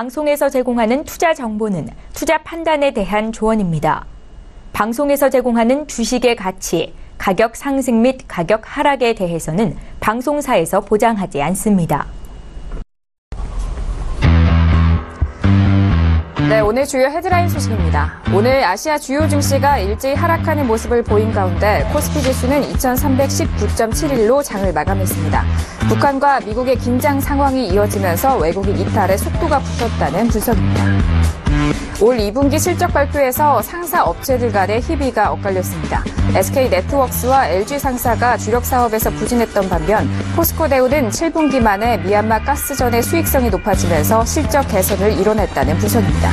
방송에서 제공하는 투자 정보는 투자 판단에 대한 조언입니다. 방송에서 제공하는 주식의 가치, 가격 상승 및 가격 하락에 대해서는 방송사에서 보장하지 않습니다. 네, 오늘 주요 헤드라인 소식입니다. 오늘 아시아 주요 증시가 일제히 하락하는 모습을 보인 가운데 코스피 지수는 2319.71로 장을 마감했습니다. 북한과 미국의 긴장 상황이 이어지면서 외국인 이탈에 속도가 붙었다는 분석입니다. 올 2분기 실적 발표에서 상사 업체들 간의 희비가 엇갈렸습니다. SK네트워크스와 LG 상사가 주력 사업에서 부진했던 반면 포스코대우는 7분기 만에 미얀마 가스전의 수익성이 높아지면서 실적 개선을 이뤄냈다는 분석입니다.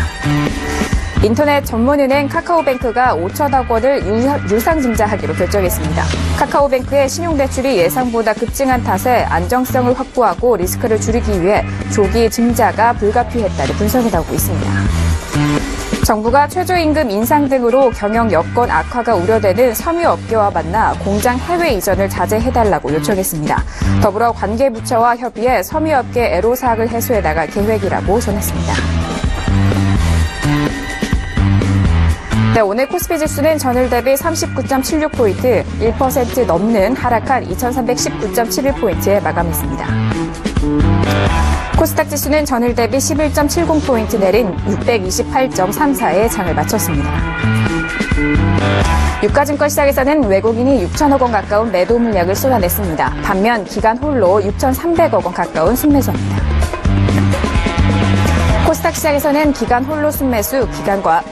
인터넷 전문은행 카카오뱅크가 5천억 원을 유상증자하기로 결정했습니다. 카카오뱅크의 신용대출이 예상보다 급증한 탓에 안정성을 확보하고 리스크를 줄이기 위해 조기 증자가 불가피했다는 분석이 나오고 있습니다. 정부가 최저임금 인상 등으로 경영 여건 악화가 우려되는 섬유업계와 만나 공장 해외 이전을 자제해달라고 요청했습니다. 더불어 관계부처와 협의해 섬유업계 애로사항을 해소해 나갈 계획이라고 전했습니다. 네, 오늘 코스피 지수는 전일 대비 39.76포인트, 1% 넘는 하락한 2319.71포인트에 마감했습니다. 코스닥 지수는 전일 대비 11.70포인트 내린 628.34에 장을 마쳤습니다. 유가증권 시장에서는 외국인이 6천억 원 가까운 매도 물량을 쏟아냈습니다. 반면 기간 홀로 6,300억 원 가까운 순매수입니다. 코스닥 시장에서는 기간 홀로 순매수,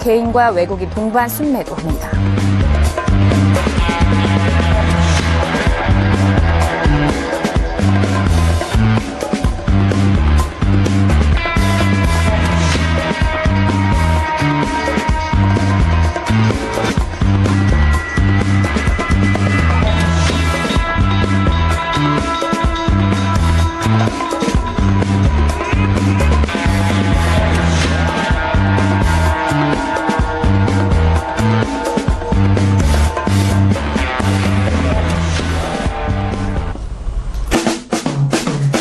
개인과 외국인 동반 순매도합니다.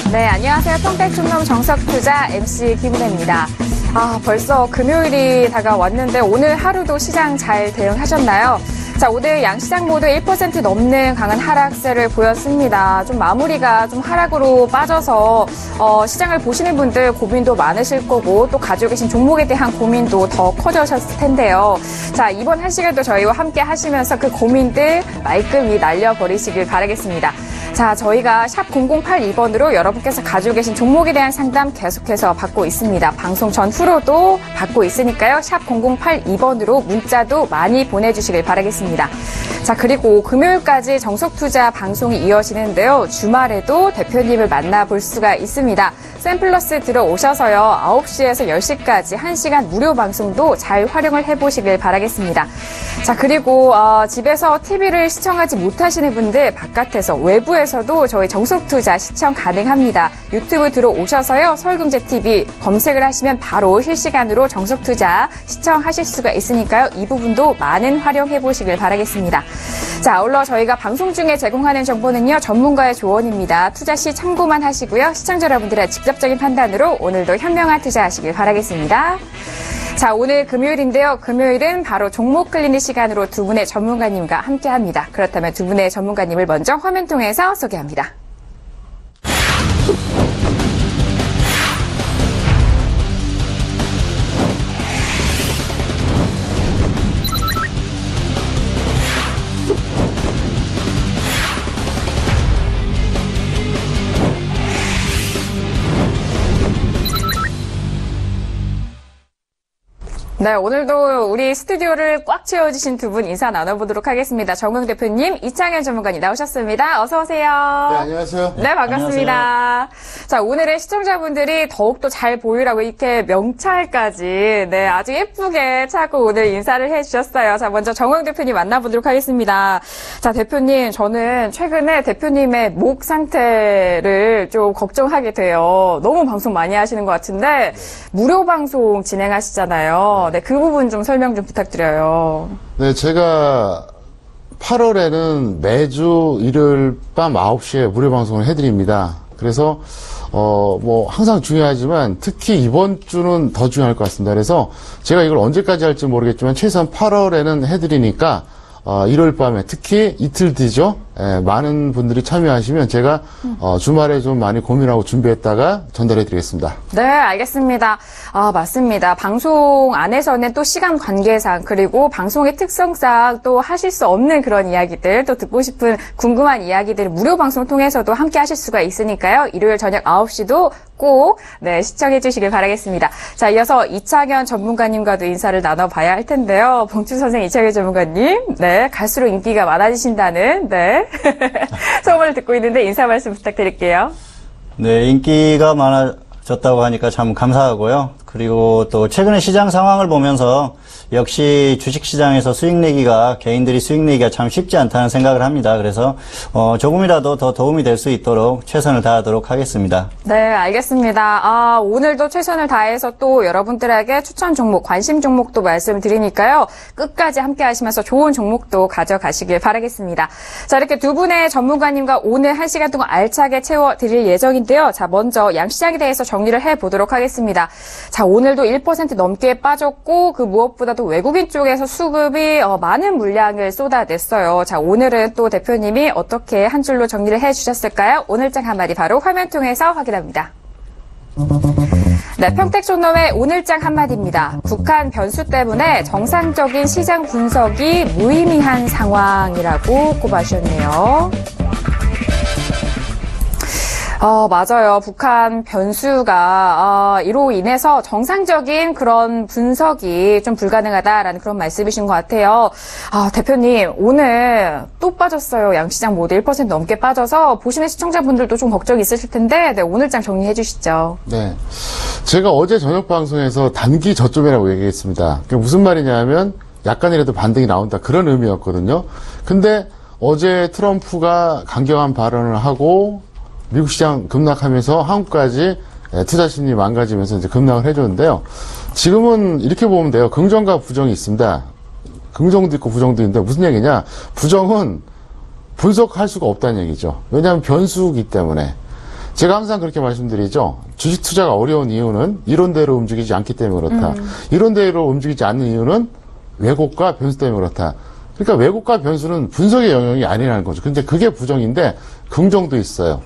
네, 안녕하세요. 평택중놈 정석투자 MC 김은혜입니다. 벌써 금요일이 다가왔는데 오늘 하루도 시장 잘 대응하셨나요? 자, 오늘 양시장 모두 1% 넘는 강한 하락세를 보였습니다. 좀 마무리가 좀 하락으로 빠져서 시장을 보시는 분들 고민도 많으실 거고 또 가지고 계신 종목에 대한 고민도 더 커져셨을 텐데요. 자, 이번 한 시간도 저희와 함께 하시면서 그 고민들 말끔히 날려버리시길 바라겠습니다. 자, 저희가 샵 0082번으로 여러분께서 가지고 계신 종목에 대한 상담 계속해서 받고 있습니다. 방송 전후로도 받고 있으니까요. 샵 0082번으로 문자도 많이 보내주시길 바라겠습니다. 자, 그리고 금요일까지 정석투자 방송이 이어지는데요. 주말에도 대표님을 만나볼 수가 있습니다. 샘플러스 들어오셔서요. 9시에서 10시까지 1시간 무료 방송도 잘 활용을 해보시길 바라겠습니다. 자, 그리고 집에서 TV를 시청하지 못하시는 분들 바깥에서 외부에서도 저희 정석투자 시청 가능합니다. 유튜브 들어오셔서요. 서울경제TV 검색을 하시면 바로 실시간으로 정석투자 시청하실 수가 있으니까요. 이 부분도 많은 활용해보시길 바라겠습니다. 자, 아울러 저희가 방송 중에 제공하는 정보는요. 전문가의 조언입니다. 투자 시 참고만 하시고요. 시청자 여러분들의 직접적인 판단으로 오늘도 현명한 투자하시길 바라겠습니다. 자, 오늘 금요일인데요. 금요일은 바로 종목 클리닉 시간으로 두 분의 전문가님과 함께합니다. 그렇다면 두 분의 전문가님을 먼저 화면 통해서 소개합니다. 네, 오늘도 우리 스튜디오를 꽉 채워주신 두 분 인사 나눠보도록 하겠습니다. 정용 대표님, 이창현 전문가님 나오셨습니다. 어서 오세요. 네, 안녕하세요. 네, 반갑습니다. 안녕하세요. 자, 오늘의 시청자분들이 더욱더 잘 보이라고 이렇게 명찰까지 아주 예쁘게 차고 오늘 인사를 해주셨어요. 자, 먼저 정용 대표님 만나보도록 하겠습니다. 자, 대표님, 저는 최근에 대표님의 목 상태를 좀 걱정하게 돼요. 너무 방송 많이 하시는 것 같은데 무료 방송 진행하시잖아요. 네, 그 부분 좀 설명 좀 부탁드려요. 네, 제가 8월에는 매주 일요일 밤 9시에 무료 방송을 해드립니다. 그래서 뭐 항상 중요하지만 특히 이번 주는 더 중요할 것 같습니다. 그래서 제가 이걸 언제까지 할지 모르겠지만 최소한 8월에는 해드리니까 1월 밤에 특히 이틀 뒤죠. 많은 분들이 참여하시면 제가 주말에 좀 많이 고민하고 준비했다가 전달해 드리겠습니다. 네, 알겠습니다. 맞습니다. 방송 안에서는 또 시간 관계상 그리고 방송의 특성상 또 하실 수 없는 그런 이야기들 또 듣고 싶은 궁금한 이야기들 무료 방송 통해서도 함께 하실 수가 있으니까요. 일요일 저녁 9시도 꼭 시청해 주시길 바라겠습니다. 자, 이어서 이창현 전문가님과도 인사를 나눠봐야 할 텐데요. 봉추 선생 이창현 전문가님, 갈수록 인기가 많아지신다는 소문을 듣고 있는데 인사 말씀 부탁드릴게요. 네, 인기가 많아졌다고 하니까 참 감사하고요. 그리고 또 최근에 시장 상황을 보면서 역시 주식시장에서 수익 내기가 개인들이 수익 내기가 참 쉽지 않다는 생각을 합니다. 그래서 조금이라도 더 도움이 될 수 있도록 최선을 다하도록 하겠습니다. 네, 알겠습니다. 오늘도 최선을 다해서 또 여러분들에게 추천 종목, 관심 종목도 말씀드리니까요. 끝까지 함께 하시면서 좋은 종목도 가져가시길 바라겠습니다. 자, 이렇게 두 분의 전문가님과 오늘 1시간 동안 알차게 채워드릴 예정인데요. 자, 먼저 양시장에 대해서 정리를 해보도록 하겠습니다. 자, 오늘도 1% 넘게 빠졌고 그 무엇보다도 외국인 쪽에서 수급이 많은 물량을 쏟아냈어요. 자, 오늘은 또 대표님이 어떻게 한 줄로 정리를 해주셨을까요? 오늘장 한마디 바로 화면 통해서 확인합니다. 네, 평택존놈의 오늘장 한마디입니다. 북한 변수 때문에 정상적인 시장 분석이 무의미한 상황이라고 꼽아주셨네요. 맞아요. 북한 변수가 이로 인해서 정상적인 그런 분석이 좀 불가능하다라는 그런 말씀이신 것 같아요. 대표님, 오늘 또 빠졌어요. 양시장 모두 1% 넘게 빠져서 보시는 시청자분들도 좀 걱정이 있으실 텐데 오늘장 정리해 주시죠. 네, 제가 어제 저녁 방송에서 단기 저점이라고 얘기했습니다. 그게 무슨 말이냐면 약간이라도 반등이 나온다 그런 의미였거든요. 근데 어제 트럼프가 강경한 발언을 하고 미국 시장 급락하면서 한국까지 투자 심리 망가지면서 이제 급락을 해줬는데요. 지금은 이렇게 보면 돼요. 긍정과 부정이 있습니다. 긍정도 있고 부정도 있는데 무슨 얘기냐? 부정은 분석할 수가 없다는 얘기죠. 왜냐하면 변수이기 때문에. 제가 항상 그렇게 말씀드리죠. 주식 투자가 어려운 이유는 이론대로 움직이지 않기 때문에 그렇다. 이론대로 움직이지 않는 이유는 왜곡과 변수 때문에 그렇다. 그러니까 왜곡과 변수는 분석의 영역이 아니라는 거죠. 근데 그게 부정인데 긍정도 있어요.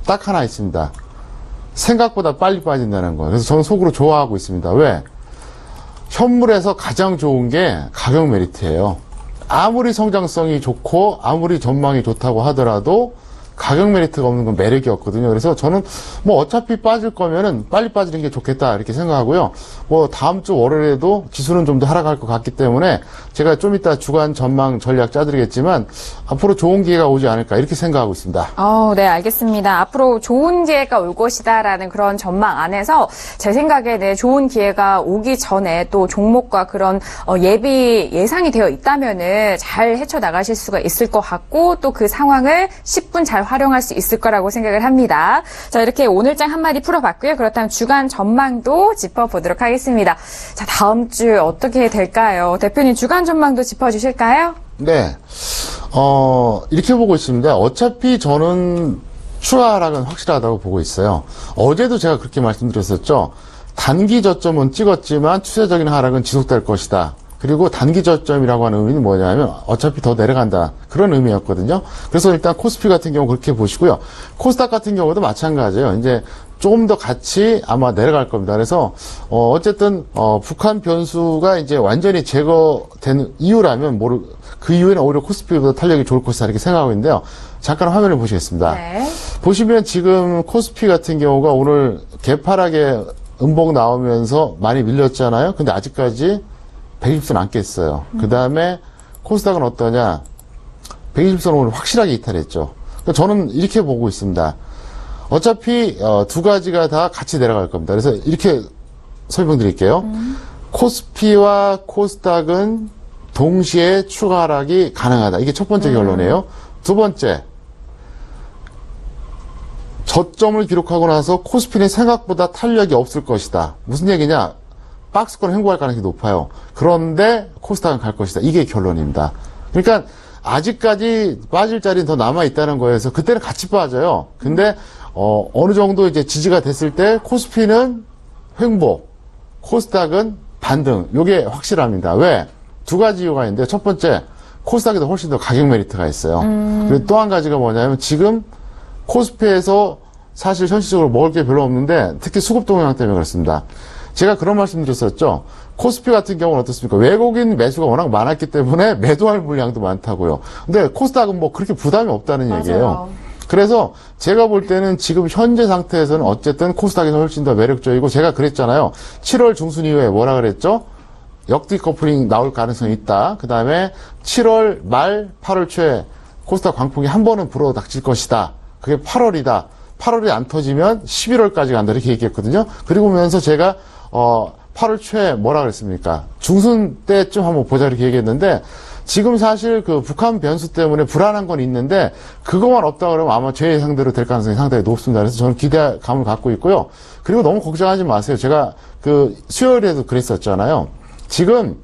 딱 하나 있습니다. 생각보다 빨리 빠진다는 거예요. 그래서 저는 속으로 좋아하고 있습니다. 왜? 현물에서 가장 좋은 게 가격 메리트예요. 아무리 성장성이 좋고 아무리 전망이 좋다고 하더라도 가격 메리트가 없는 건 매력이 없거든요. 그래서 저는 뭐 어차피 빠질 거면은 빨리 빠지는 게 좋겠다 이렇게 생각하고요. 뭐 다음 주 월요일에도 지수는 좀 더 하락할 것 같기 때문에 제가 좀 이따 주간 전망 전략 짜드리겠지만 앞으로 좋은 기회가 오지 않을까 이렇게 생각하고 있습니다. 네, 알겠습니다. 앞으로 좋은 기회가 올 것이다라는 그런 전망 안에서 제 생각에는 좋은 기회가 오기 전에 또 종목과 그런 예상이 되어 있다면은 잘 헤쳐나가실 수가 있을 것 같고 또 그 상황을 10분 잘 활용할 수 있을 거라고 생각을 합니다. 자, 이렇게 오늘장 한마디 풀어봤고요. 그렇다면 주간 전망도 짚어보도록 하겠습니다. 자, 다음 주 어떻게 될까요? 대표님 주간 전망도 짚어주실까요? 네. 이렇게 보고 있습니다. 어차피 저는 추가 하락은 확실하다고 보고 있어요. 어제도 제가 그렇게 말씀드렸었죠. 단기 저점은 찍었지만 추세적인 하락은 지속될 것이다. 그리고 단기 저점이라고 하는 의미는 뭐냐면 어차피 더 내려간다. 그런 의미였거든요. 그래서 일단 코스피 같은 경우 그렇게 보시고요. 코스닥 같은 경우도 마찬가지예요. 이제 조금 더 같이 아마 내려갈 겁니다. 그래서 어쨌든 북한 변수가 이제 완전히 제거된 이유라면 그 이후에는 오히려 코스피보다 탄력이 좋을 것이다 이렇게 생각하고 있는데요. 잠깐 화면을 보시겠습니다. 네. 보시면 지금 코스피 같은 경우가 오늘 개파락에 음봉 나오면서 많이 밀렸잖아요. 근데 아직까지 120선 안 깼어요. 그 다음에 코스닥은 어떠냐? 120선 오늘 확실하게 이탈했죠. 그러니까 저는 이렇게 보고 있습니다. 어차피 두 가지가 다 같이 내려갈 겁니다. 그래서 이렇게 설명드릴게요. 코스피와 코스닥은 동시에 추가 하락이 가능하다. 이게 첫 번째 결론이에요. 두 번째, 저점을 기록하고 나서 코스피는 생각보다 탄력이 없을 것이다. 무슨 얘기냐? 박스권 횡보할 가능성이 높아요. 그런데 코스닥은 갈 것이다. 이게 결론입니다. 그러니까 아직까지 빠질 자리는 더 남아있다는 거여서 그때는 같이 빠져요. 근데 어느 정도 이제 지지가 됐을 때 코스피는 횡보, 코스닥은 반등. 요게 확실합니다. 왜? 두 가지 이유가 있는데 첫 번째, 코스닥에도 훨씬 더 가격 메리트가 있어요. 그리고 또 한 가지가 뭐냐면 지금 코스피에서 사실 현실적으로 먹을 게 별로 없는데 특히 수급 동향 때문에 그렇습니다. 제가 그런 말씀 드렸었죠. 코스피 같은 경우는 어떻습니까? 외국인 매수가 워낙 많았기 때문에 매도할 물량도 많다고요. 근데 코스닥은 뭐 그렇게 부담이 없다는 얘기예요. 그래서 제가 볼 때는 지금 현재 상태에서는 어쨌든 코스닥에서 훨씬 더 매력적이고 제가 그랬잖아요. 7월 중순 이후에 뭐라 그랬죠? 역디 커플링 나올 가능성이 있다. 그 다음에 7월 말 8월 초에 코스닥 광풍이 한 번은 불어닥칠 것이다. 그게 8월이다. 8월이 안 터지면 11월까지 간다. 이렇게 얘기했거든요. 그리고 면서 제가 8월 초에 뭐라 그랬습니까? 중순 때쯤 한번 보자 이렇게 얘기했는데 지금 사실 그 북한 변수 때문에 불안한 건 있는데 그것만 없다 그러면 아마 제 예상대로 될 가능성이 상당히 높습니다. 그래서 저는 기대감을 갖고 있고요. 그리고 너무 걱정하지 마세요. 제가 그 수요일에도 그랬었잖아요. 지금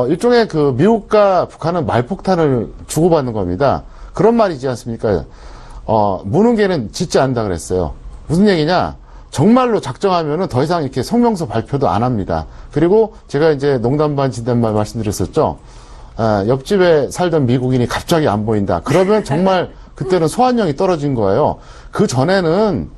일종의 그 미국과 북한은 말폭탄을 주고받는 겁니다. 그런 말이지 않습니까? 무는 개는 짖지 않는다 그랬어요. 무슨 얘기냐? 정말로 작정하면은 더 이상 이렇게 성명서 발표도 안 합니다. 그리고 제가 이제 농담 반 진담 반 말씀드렸었죠. 옆집에 살던 미국인이 갑자기 안 보인다. 그러면 정말 그때는 소환령이 떨어진 거예요. 그 전에는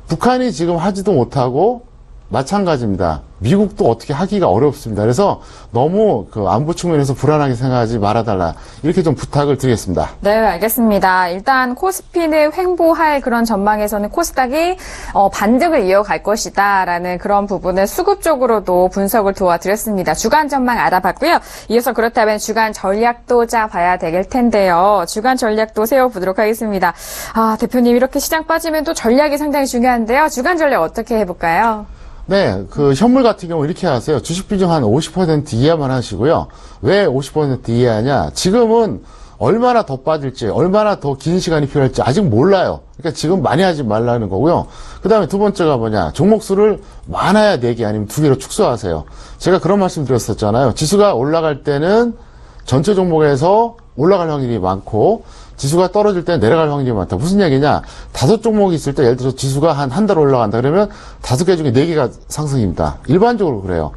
북한이 지금 하지도 못하고 마찬가지입니다. 미국도 어떻게 하기가 어렵습니다. 그래서 너무 그 안보 측면에서 불안하게 생각하지 말아달라. 이렇게 좀 부탁을 드리겠습니다. 네, 알겠습니다. 일단 코스피는 횡보할 그런 전망에서는 코스닥이 반등을 이어갈 것이다라는 그런 부분을 수급 쪽으로도 분석을 도와드렸습니다. 주간 전망 알아봤고요. 이어서 그렇다면 주간 전략도 짜봐야 될 텐데요. 주간 전략도 세워보도록 하겠습니다. 대표님 이렇게 시장 빠지면 또 전략이 상당히 중요한데요. 주간 전략 어떻게 해볼까요? 네, 그 현물 같은 경우 이렇게 하세요. 주식 비중 한 50% 이하만 하시고요. 왜 50% 이하냐? 지금은 얼마나 더 빠질지, 얼마나 더 긴 시간이 필요할지 아직 몰라요. 그러니까 지금 많이 하지 말라는 거고요. 그 다음에 두 번째가 뭐냐? 종목수를 많아야 4개 아니면 2개로 축소하세요. 제가 그런 말씀 드렸었잖아요. 지수가 올라갈 때는 전체 종목에서 올라갈 확률이 많고 지수가 떨어질 때 내려갈 확률이 많다. 무슨 얘기냐? 5종목이 있을 때 예를 들어서 지수가 한 달 올라간다 그러면 5개 중에 4개가 상승입니다. 일반적으로 그래요.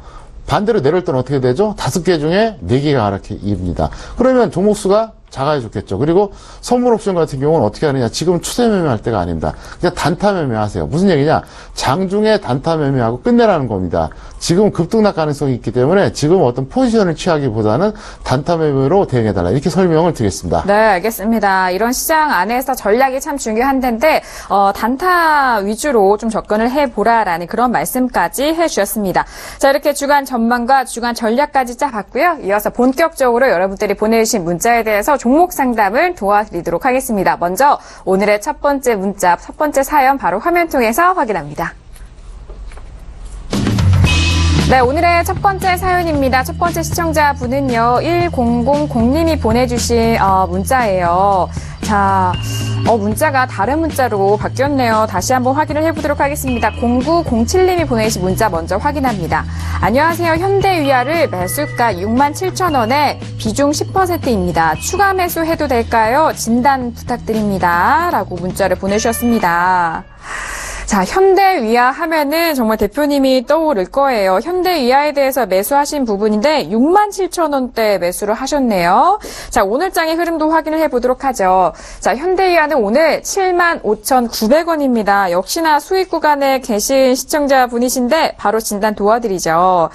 반대로 내려올 때는 어떻게 되죠? 5개 중에 4개가 하락입니다. 그러면 종목수가 작아야 좋겠죠. 그리고 선물 옵션 같은 경우는 어떻게 하느냐? 지금 추세 매매할 때가 아닙니다. 그냥 단타 매매하세요. 무슨 얘기냐? 장중에 단타 매매하고 끝내라는 겁니다. 지금 급등락 가능성이 있기 때문에 지금 어떤 포지션을 취하기보다는 단타 매매로 대응해달라. 이렇게 설명을 드리겠습니다. 네, 알겠습니다. 이런 시장 안에서 전략이 참 중요한 데인데 단타 위주로 좀 접근을 해보라라는 그런 말씀까지 해주셨습니다. 자, 이렇게 주간 전망과 주간 전략까지 짜봤고요. 이어서 본격적으로 여러분들이 보내주신 문자에 대해서 종목 상담을 도와드리도록 하겠습니다. 먼저 오늘의 첫 번째 문자, 첫 번째 사연 바로 화면 통해서 확인합니다. 네, 오늘의 첫 번째 사연입니다. 첫 번째 시청자분은요, 1000님이 보내주신 문자예요. 자, 문자가 다른 문자로 바뀌었네요. 다시 한번 확인을 해보도록 하겠습니다. 0907님이 보내신 문자 먼저 확인합니다. 안녕하세요. 현대위아를 매수가 67,000원에 비중 10%입니다. 추가 매수해도 될까요? 진단 부탁드립니다. 라고 문자를 보내주셨습니다. 자, 현대위아 하면은 정말 대표님이 떠오를 거예요. 현대위아에 대해서 매수하신 부분인데 67,000원대 매수를 하셨네요. 자, 오늘 장의 흐름도 확인을 해보도록 하죠. 자, 현대위아는 오늘 75,900원입니다. 역시나 수익 구간에 계신 시청자분이신데 바로 진단 도와드리죠.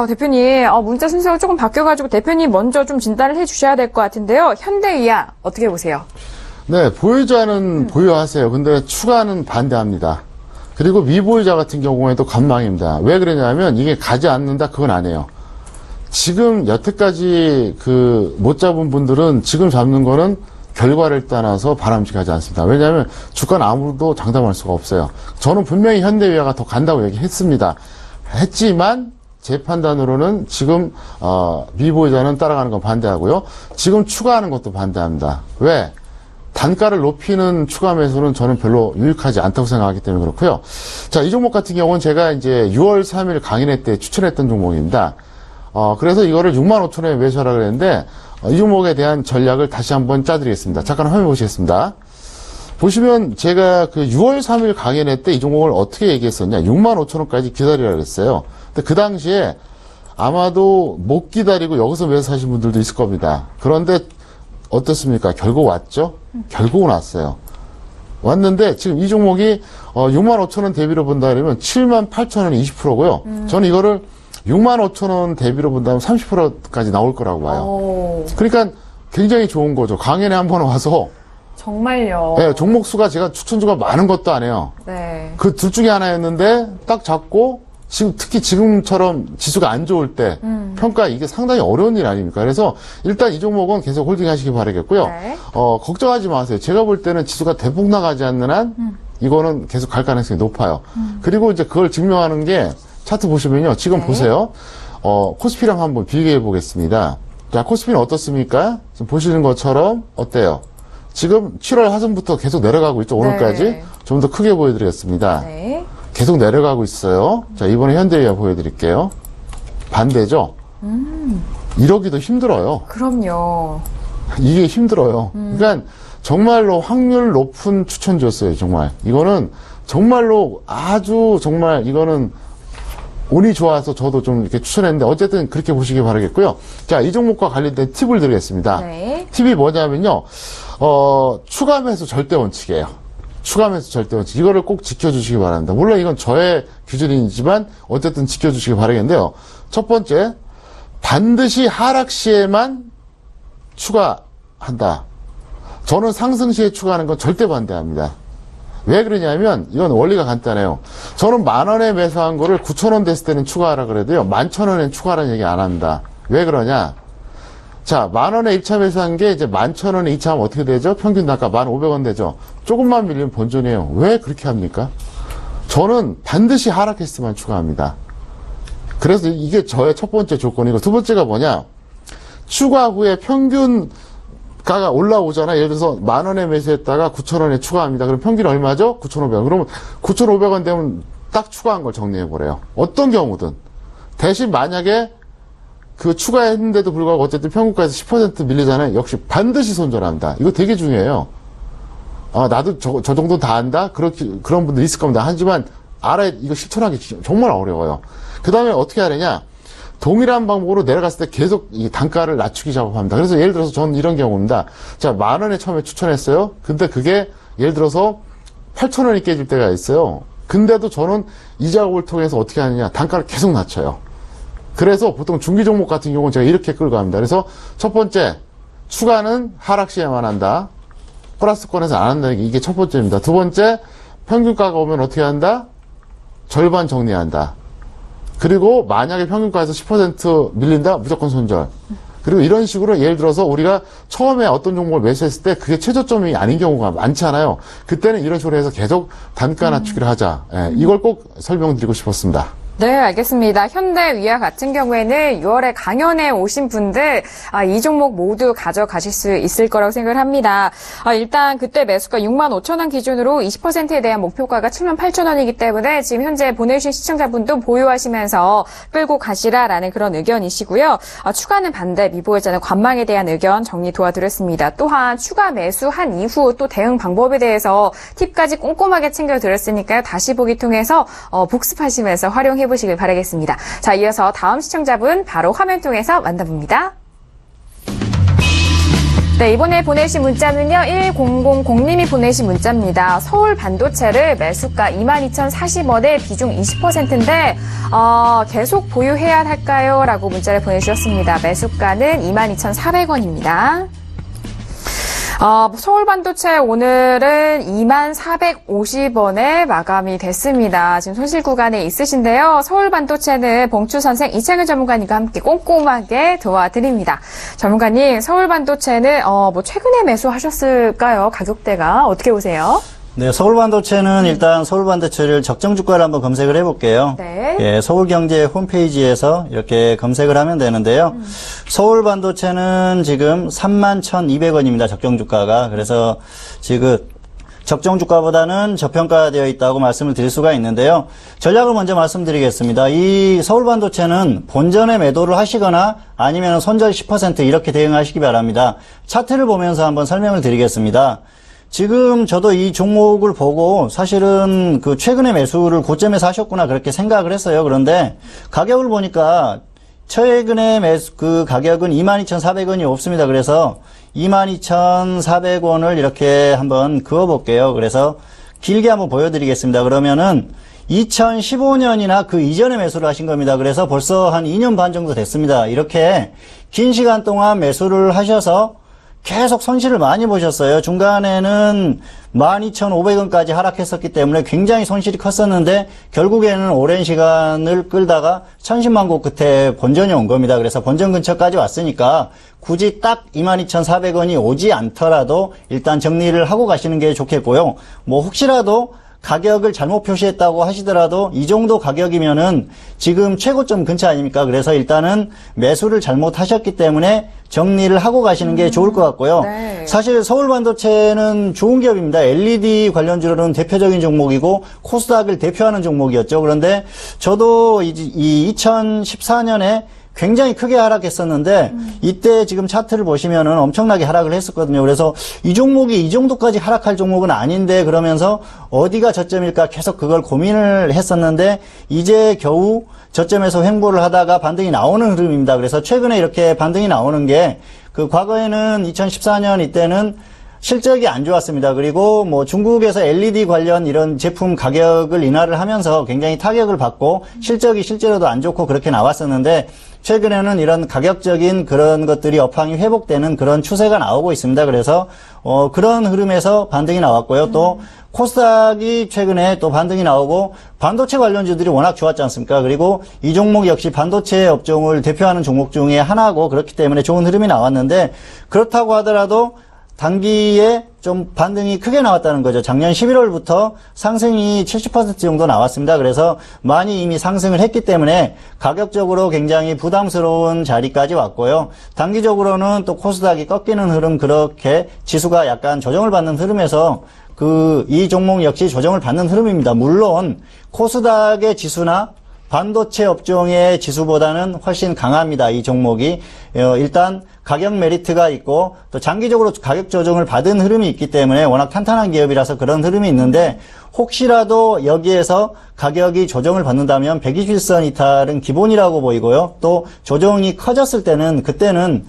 대표님, 문자 순서가 조금 바뀌어가지고 대표님 먼저 좀 진단을 해주셔야 될 것 같은데요. 현대위아 어떻게 보세요? 네, 보유자는 보유하세요. 근데 추가는 반대합니다. 그리고 미보유자 같은 경우에도 관망입니다. 왜 그러냐면 이게 가지 않는다 그건 아니에요. 지금 여태까지 못 잡은 분들은 지금 잡는 거는 결과를 떠나서 바람직하지 않습니다. 왜냐하면 주가는 아무도 장담할 수가 없어요. 저는 분명히 현대위아가 더 간다고 얘기했습니다. 했지만 제 판단으로는 지금 미보유자는 따라가는 건 반대하고요. 지금 추가하는 것도 반대합니다. 왜? 단가를 높이는 추가 매수는 저는 별로 유익하지 않다고 생각하기 때문에 그렇고요. 자, 이 종목 같은 경우는 제가 이제 6월 3일 강인회 때 추천했던 종목입니다. 그래서 이거를 65,000원에 매수하라 그랬는데, 이 종목에 대한 전략을 다시 한번 짜드리겠습니다. 잠깐 화면 보시겠습니다. 보시면 제가 그 6월 3일 강연회 때 이 종목을 어떻게 얘기했었냐. 65,000원까지 기다리라 그랬어요. 근데 그 당시에 아마도 못 기다리고 여기서 매수 하신 분들도 있을 겁니다. 그런데 어떻습니까? 결국 왔죠? 결국은 왔어요. 왔는데 지금 이 종목이 65,000원 대비로 본다 그러면 78,000원이 20%고요. 저는 이거를 65,000원 대비로 본다면 30%까지 나올 거라고 봐요. 오, 그러니까 굉장히 좋은 거죠. 강연에 한번 와서 정말요. 네, 종목 수가 제가 추천주가 많은 것도 아니에요. 네. 그 둘 중에 하나였는데 딱 잡고 지금 특히 지금처럼 지수가 안 좋을 때 평가 이게 상당히 어려운 일 아닙니까? 그래서 일단 이 종목은 계속 홀딩하시기 바라겠고요. 네. 걱정하지 마세요. 제가 볼 때는 지수가 대폭 나가지 않는 한 이거는 계속 갈 가능성이 높아요. 그리고 이제 그걸 증명하는 게 차트 보시면요. 지금 네. 보세요. 코스피랑 한번 비교해 보겠습니다. 자, 코스피는 어떻습니까? 지금 보시는 것처럼 어때요? 지금 7월 하순부터 계속 내려가고 있죠. 오늘까지. 네. 좀 더 크게 보여드리겠습니다. 네. 계속 내려가고 있어요. 자, 이번에 현대위아 보여드릴게요. 반대죠? 이러기도 힘들어요. 그럼요. 이게 힘들어요. 그러니까 정말로 확률 높은 추천주였어요. 정말. 이거는 정말로 아주 정말 이거는 운이 좋아서 저도 좀 이렇게 추천했는데 어쨌든 그렇게 보시기 바라겠고요. 자, 이 종목과 관련된 팁을 드리겠습니다. 네. 팁이 뭐냐면요. 추가 매수 절대 원칙이에요. 추가 매수 절대 원칙. 이거를 꼭 지켜주시기 바랍니다. 물론 이건 저의 기준이지만 어쨌든 지켜주시기 바라겠는데요. 첫 번째, 반드시 하락 시에만 추가한다. 저는 상승 시에 추가하는 건 절대 반대합니다. 왜 그러냐면 이건 원리가 간단해요. 저는 10,000원에 매수한 거를 9,000원 됐을 때는 추가하라 그래도요. 11,000원엔 추가하라는 얘기 안 합니다. 왜 그러냐? 자, 10,000원에 1차 매수한 게 이제 11,000원에 2차 하면 어떻게 되죠? 평균 단가 1,500원 되죠. 조금만 밀리면 본전이에요. 왜 그렇게 합니까? 저는 반드시 하락했으면 추가합니다. 그래서 이게 저의 첫 번째 조건이고 두 번째가 뭐냐? 추가 후에 평균 가가 올라오잖아. 예를 들어서 10,000원에 매수했다가 9,000원에 추가합니다. 그럼 평균 얼마죠? 9,500원. 그러면 9,500원 되면 딱 추가한 걸 정리해버려요. 어떤 경우든. 대신 만약에 그 추가했는데도 불구하고 어쨌든 평균가에서 10% 밀리잖아요. 역시 반드시 손절합니다. 이거 되게 중요해요. 나도 저 정도 다 안다? 그런 분들 있을 겁니다. 하지만 알아야, 이거 실천하기 정말 어려워요. 그 다음에 어떻게 하느냐? 동일한 방법으로 내려갔을 때 계속 이 단가를 낮추기 작업합니다. 그래서 예를 들어서 저는 이런 경우입니다. 자, 10,000원에 처음에 추천했어요. 근데 그게 예를 들어서 8,000원이 깨질 때가 있어요. 근데도 저는 이 작업을 통해서 어떻게 하느냐. 단가를 계속 낮춰요. 그래서 보통 중기 종목 같은 경우는 제가 이렇게 끌고 갑니다. 그래서 첫 번째, 추가는 하락 시에만 한다. 플러스권에서 안 한다는 게 이게 첫 번째입니다. 두 번째, 평균가가 오면 어떻게 한다? 절반 정리한다. 그리고 만약에 평균가에서 10% 밀린다? 무조건 손절. 그리고 이런 식으로 예를 들어서 우리가 처음에 어떤 종목을 매수했을 때 그게 최저점이 아닌 경우가 많잖아요. 그때는 이런 식으로 해서 계속 단가 낮추기를 하자. 예, 이걸 꼭 설명드리고 싶었습니다. 네, 알겠습니다. 현대위아 같은 경우에는 6월에 강연에 오신 분들 이 종목 모두 가져가실 수 있을 거라고 생각을 합니다. 일단 그때 매수가 65,000원 기준으로 20%에 대한 목표가가 78,000원이기 때문에 지금 현재 보내주신 시청자분도 보유하시면서 끌고 가시라라는 그런 의견이시고요. 추가는 반대, 미보유자는 관망에 대한 의견 정리 도와드렸습니다. 또한 추가 매수한 이후 또 대응 방법에 대해서 팁까지 꼼꼼하게 챙겨드렸으니까요. 다시 보기 통해서 복습하시면서 활용해 보시길 바라겠습니다. 자, 이어서 다음 시청자분 바로 화면 통해서 만나봅니다. 네, 이번에 보내신 문자는요. 1000님이 보내신 문자입니다. 서울 반도체를 매수가 22,040원에 비중 20%인데 계속 보유해야 할까요? 라고 문자를 보내주셨습니다. 매수가는 22,400원입니다. 서울 반도체 오늘은 2450원에 마감이 됐습니다. 지금 손실 구간에 있으신데요. 서울 반도체는 봉추 선생 이창현 전문가님과 함께 꼼꼼하게 도와드립니다. 전문가님, 서울 반도체는 최근에 매수하셨을까요? 가격대가 어떻게 보세요? 네, 서울반도체는 일단 서울반도체를 적정 주가를 한번 검색을 해볼게요. 네. 예, 서울경제 홈페이지에서 이렇게 검색을 하면 되는데요. 서울반도체는 지금 31,200원입니다. 적정 주가가. 그래서 지금 적정 주가보다는 저평가되어 있다고 말씀을 드릴 수가 있는데요. 전략을 먼저 말씀드리겠습니다. 이 서울반도체는 본전에 매도를 하시거나 아니면 손절 10% 이렇게 대응하시기 바랍니다. 차트를 보면서 한번 설명을 드리겠습니다. 지금 저도 이 종목을 보고 사실은 그 최근에 매수를 고점에서 하셨구나 그렇게 생각을 했어요. 그런데 가격을 보니까 최근에 매수 그 가격은 22,400원이 없습니다. 그래서 22,400원을 이렇게 한번 그어 볼게요. 그래서 길게 한번 보여드리겠습니다. 그러면은 2015년이나 그 이전에 매수를 하신 겁니다. 그래서 벌써 한 2년 반 정도 됐습니다. 이렇게 긴 시간 동안 매수를 하셔서 계속 손실을 많이 보셨어요. 중간에는 12,500원까지 하락했었기 때문에 굉장히 손실이 컸었는데 결국에는 오랜 시간을 끌다가 천신만고 끝에 본전이 온 겁니다. 그래서 본전 근처까지 왔으니까 굳이 딱 22,400원이 오지 않더라도 일단 정리를 하고 가시는 게 좋겠고요. 뭐 혹시라도 가격을 잘못 표시했다고 하시더라도 이 정도 가격이면은 지금 최고점 근처 아닙니까? 그래서 일단은 매수를 잘못하셨기 때문에 정리를 하고 가시는 게 좋을 것 같고요. 네. 사실 서울반도체는 좋은 기업입니다. LED 관련주로는 대표적인 종목이고 코스닥을 대표하는 종목이었죠. 그런데 저도 이 2014년에 굉장히 크게 하락했었는데 이때 지금 차트를 보시면은 엄청나게 하락을 했었거든요. 그래서 이 종목이 이 정도까지 하락할 종목은 아닌데 그러면서 어디가 저점일까 계속 그걸 고민을 했었는데 이제 겨우 저점에서 횡보를 하다가 반등이 나오는 흐름입니다. 그래서 최근에 이렇게 반등이 나오는 게 그 과거에는 2014년 이때는 실적이 안 좋았습니다. 그리고 뭐 중국에서 LED 관련 이런 제품 가격을 인하를 하면서 굉장히 타격을 받고 실적이 실제로도 안 좋고 그렇게 나왔었는데 최근에는 이런 가격적인 그런 것들이 업황이 회복되는 그런 추세가 나오고 있습니다. 그래서 그런 흐름에서 반등이 나왔고요. 또 코스닥이 최근에 또 반등이 나오고 반도체 관련주들이 워낙 좋았지 않습니까? 그리고 이 종목 역시 반도체 업종을 대표하는 종목 중에 하나고 그렇기 때문에 좋은 흐름이 나왔는데 그렇다고 하더라도 단기에 좀 반등이 크게 나왔다는 거죠. 작년 11월부터 상승이 70% 정도 나왔습니다. 그래서 많이 이미 상승을 했기 때문에 가격적으로 굉장히 부담스러운 자리까지 왔고요. 단기적으로는 또 코스닥이 꺾이는 흐름 그렇게 지수가 약간 조정을 받는 흐름에서 이 종목 역시 조정을 받는 흐름입니다. 물론 코스닥의 지수나 반도체 업종의 지수보다는 훨씬 강합니다. 이 종목이. 일단 가격 메리트가 있고 또 장기적으로 가격 조정을 받은 흐름이 있기 때문에 워낙 탄탄한 기업이라서 그런 흐름이 있는데 혹시라도 여기에서 가격이 조정을 받는다면 121선 이탈은 기본이라고 보이고요. 또 조정이 커졌을 때는 그때는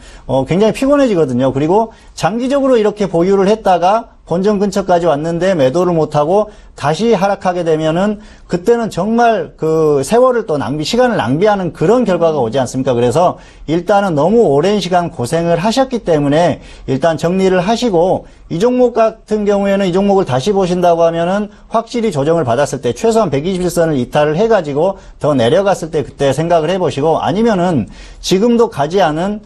굉장히 피곤해지거든요. 그리고 장기적으로 이렇게 보유를 했다가 본전 근처까지 왔는데 매도를 못하고 다시 하락하게 되면은 그때는 정말 그 세월을 또 시간을 낭비하는 그런 결과가 오지 않습니까? 그래서 일단은 너무 오랜 시간 고생을 하셨기 때문에 일단 정리를 하시고 이 종목 같은 경우에는 이 종목을 다시 보신다고 하면은 확실히 조정을 받았을 때 최소한 121선을 이탈을 해가지고 더 내려갔을 때 그때 생각을 해보시고 아니면은 지금도 가지 않은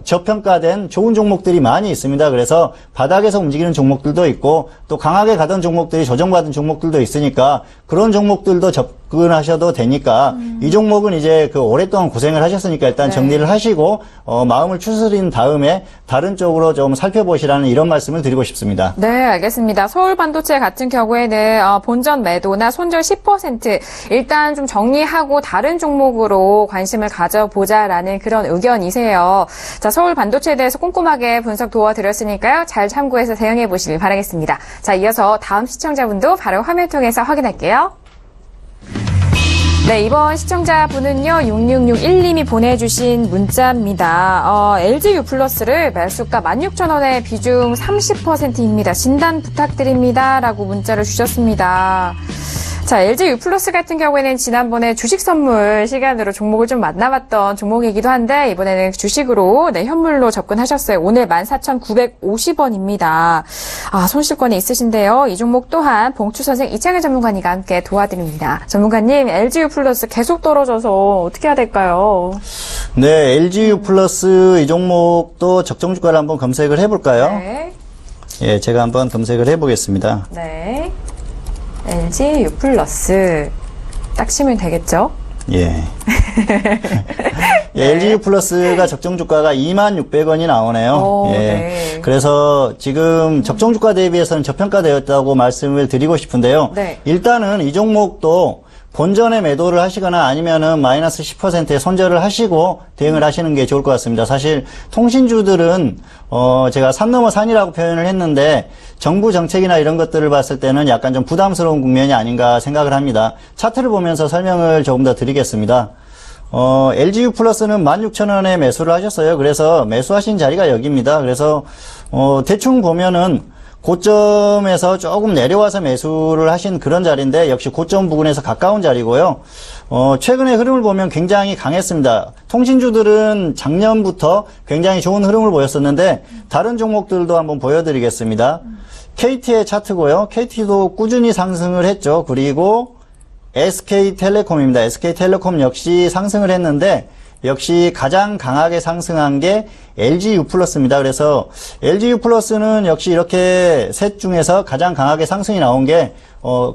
저평가된 좋은 종목들이 많이 있습니다. 그래서 바닥에서 움직이는 종목들도 있고 또 강하게 가던 종목들이 조정받은 종목들도 있으니까 그런 종목들도 접근하셔도 되니까 이 종목은 이제 오랫동안 고생을 하셨으니까 일단 정리를 하시고 마음을 추스린 다음에 다른 쪽으로 좀 살펴보시라는 이런 말씀을 드리고 싶습니다. 네, 알겠습니다. 서울반도체 같은 경우에는 본전 매도나 손절 10% 일단 좀 정리하고 다른 종목으로 관심을 가져보자라는 그런 의견이세요. 자, 서울반도체에 대해서 꼼꼼하게 분석 도와드렸으니까요. 잘 참고해서 대응해 보시길 바라겠습니다. 자, 이어서 다음 시청자분도 바로 화면 통해서 확인할게요. 네, 이번 시청자분은요, 6661님이 보내주신 문자입니다. LG U+를 매수가 16,000원에 비중 30%입니다. 진단 부탁드립니다. 라고 문자를 주셨습니다. 자, LG U+ 같은 경우에는 지난번에 주식 선물 시간으로 종목을 좀 만나봤던 종목이기도 한데 이번에는 주식으로 현물로 접근하셨어요. 오늘 14,950원입니다. 손실권이 있으신데요. 이 종목 또한 봉추선생 이창현 전문가님과 함께 도와드립니다. 전문가님, LG U+ 계속 떨어져서 어떻게 해야 될까요? 네, LG U+ 이 종목도 적정주가를 한번 검색을 해볼까요? 네. 예, 제가 한번 검색을 해보겠습니다. 네. LG U+. 딱 치면 되겠죠? 예. 예, LG U+가 적정주가가 26,600원이 나오네요. 예. 네. 그래서 지금 적정주가 대비해서는 저평가되었다고 말씀을 드리고 싶은데요. 네. 일단은 이 종목도 본전에 매도를 하시거나 아니면은 마이너스 10%에 손절을 하시고 대응을 하시는 게 좋을 것 같습니다. 사실 통신주들은 제가 산 넘어 산이라고 표현을 했는데 정부 정책이나 이런 것들을 봤을 때는 약간 좀 부담스러운 국면이 아닌가 생각을 합니다. 차트를 보면서 설명을 조금 더 드리겠습니다. LGU 플러스는 16,000원에 매수를 하셨어요. 그래서 매수하신 자리가 여기입니다. 그래서 대충 보면은 고점에서 조금 내려와서 매수를 하신 그런 자리인데 역시 고점 부근에서 가까운 자리고요. 최근의 흐름을 보면 굉장히 강했습니다. 통신주들은 작년부터 굉장히 좋은 흐름을 보였었는데 다른 종목들도 한번 보여드리겠습니다. KT의 차트고요. KT도 꾸준히 상승을 했죠. 그리고 SK텔레콤입니다. SK텔레콤 역시 상승을 했는데 역시 가장 강하게 상승한 게 LGU 플러스입니다. 그래서 LGU 플러스는 역시 이렇게 셋 중에서 가장 강하게 상승이 나온 게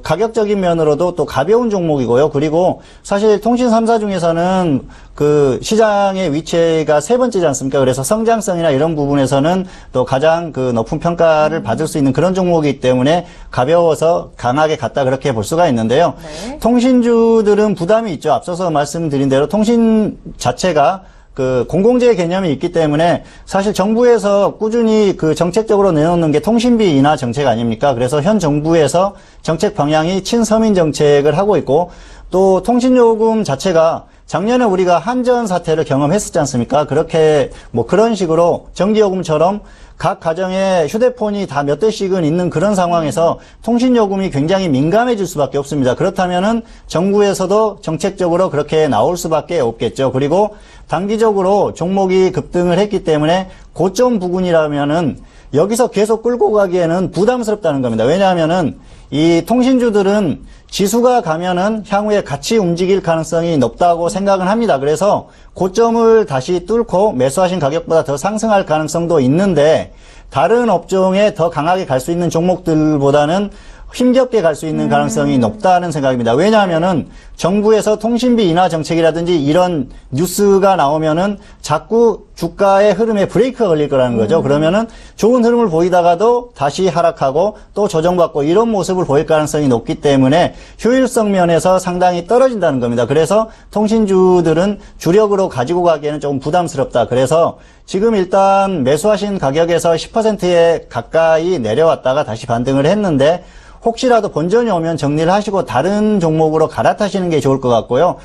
가격적인 면으로도 또 가벼운 종목이고요. 그리고 사실 통신 3사 중에서는 그 시장의 위치가 세 번째지 않습니까? 그래서 성장성이나 이런 부분에서는 또 가장 그 높은 평가를 받을 수 있는 그런 종목이기 때문에 가벼워서 강하게 갔다 그렇게 볼 수가 있는데요. 네. 통신주들은 부담이 있죠. 앞서서 말씀드린 대로 통신 자체가 그 공공재 개념이 있기 때문에 사실 정부에서 꾸준히 그 정책적으로 내놓는 게 통신비 인하 정책 아닙니까? 그래서 현 정부에서 정책 방향이 친서민 정책을 하고 있고 또 통신요금 자체가 작년에 우리가 한전 사태를 경험했었지 않습니까? 그렇게 뭐 그런 식으로 전기요금처럼 각 가정에 휴대폰이 다 몇 대씩은 있는 그런 상황에서 통신요금이 굉장히 민감해질 수밖에 없습니다. 그렇다면은 정부에서도 정책적으로 그렇게 나올 수밖에 없겠죠. 그리고 단기적으로 종목이 급등을 했기 때문에 고점 부근이라면은 여기서 계속 끌고 가기에는 부담스럽다는 겁니다. 왜냐하면은 이 통신주들은 지수가 가면은 향후에 같이 움직일 가능성이 높다고 생각을 합니다. 그래서 고점을 다시 뚫고 매수하신 가격보다 더 상승할 가능성도 있는데 다른 업종에 더 강하게 갈 수 있는 종목들보다는 힘겹게 갈 수 있는 가능성이 높다는 생각입니다. 왜냐하면은 정부에서 통신비 인하 정책이라든지 이런 뉴스가 나오면은 자꾸 주가의 흐름에 브레이크가 걸릴 거라는 거죠. 그러면은 좋은 흐름을 보이다가도 다시 하락하고 또 조정받고 이런 모습을 보일 가능성이 높기 때문에 효율성 면에서 상당히 떨어진다는 겁니다. 그래서 통신주들은 주력으로 가지고 가기에는 조금 부담스럽다. 그래서 지금 일단 매수하신 가격에서 10%에 가까이 내려왔다가 다시 반등을 했는데 혹시라도 본전이 오면 정리를 하시고 다른 종목으로 갈아타시는 게 좋을 것 같고요.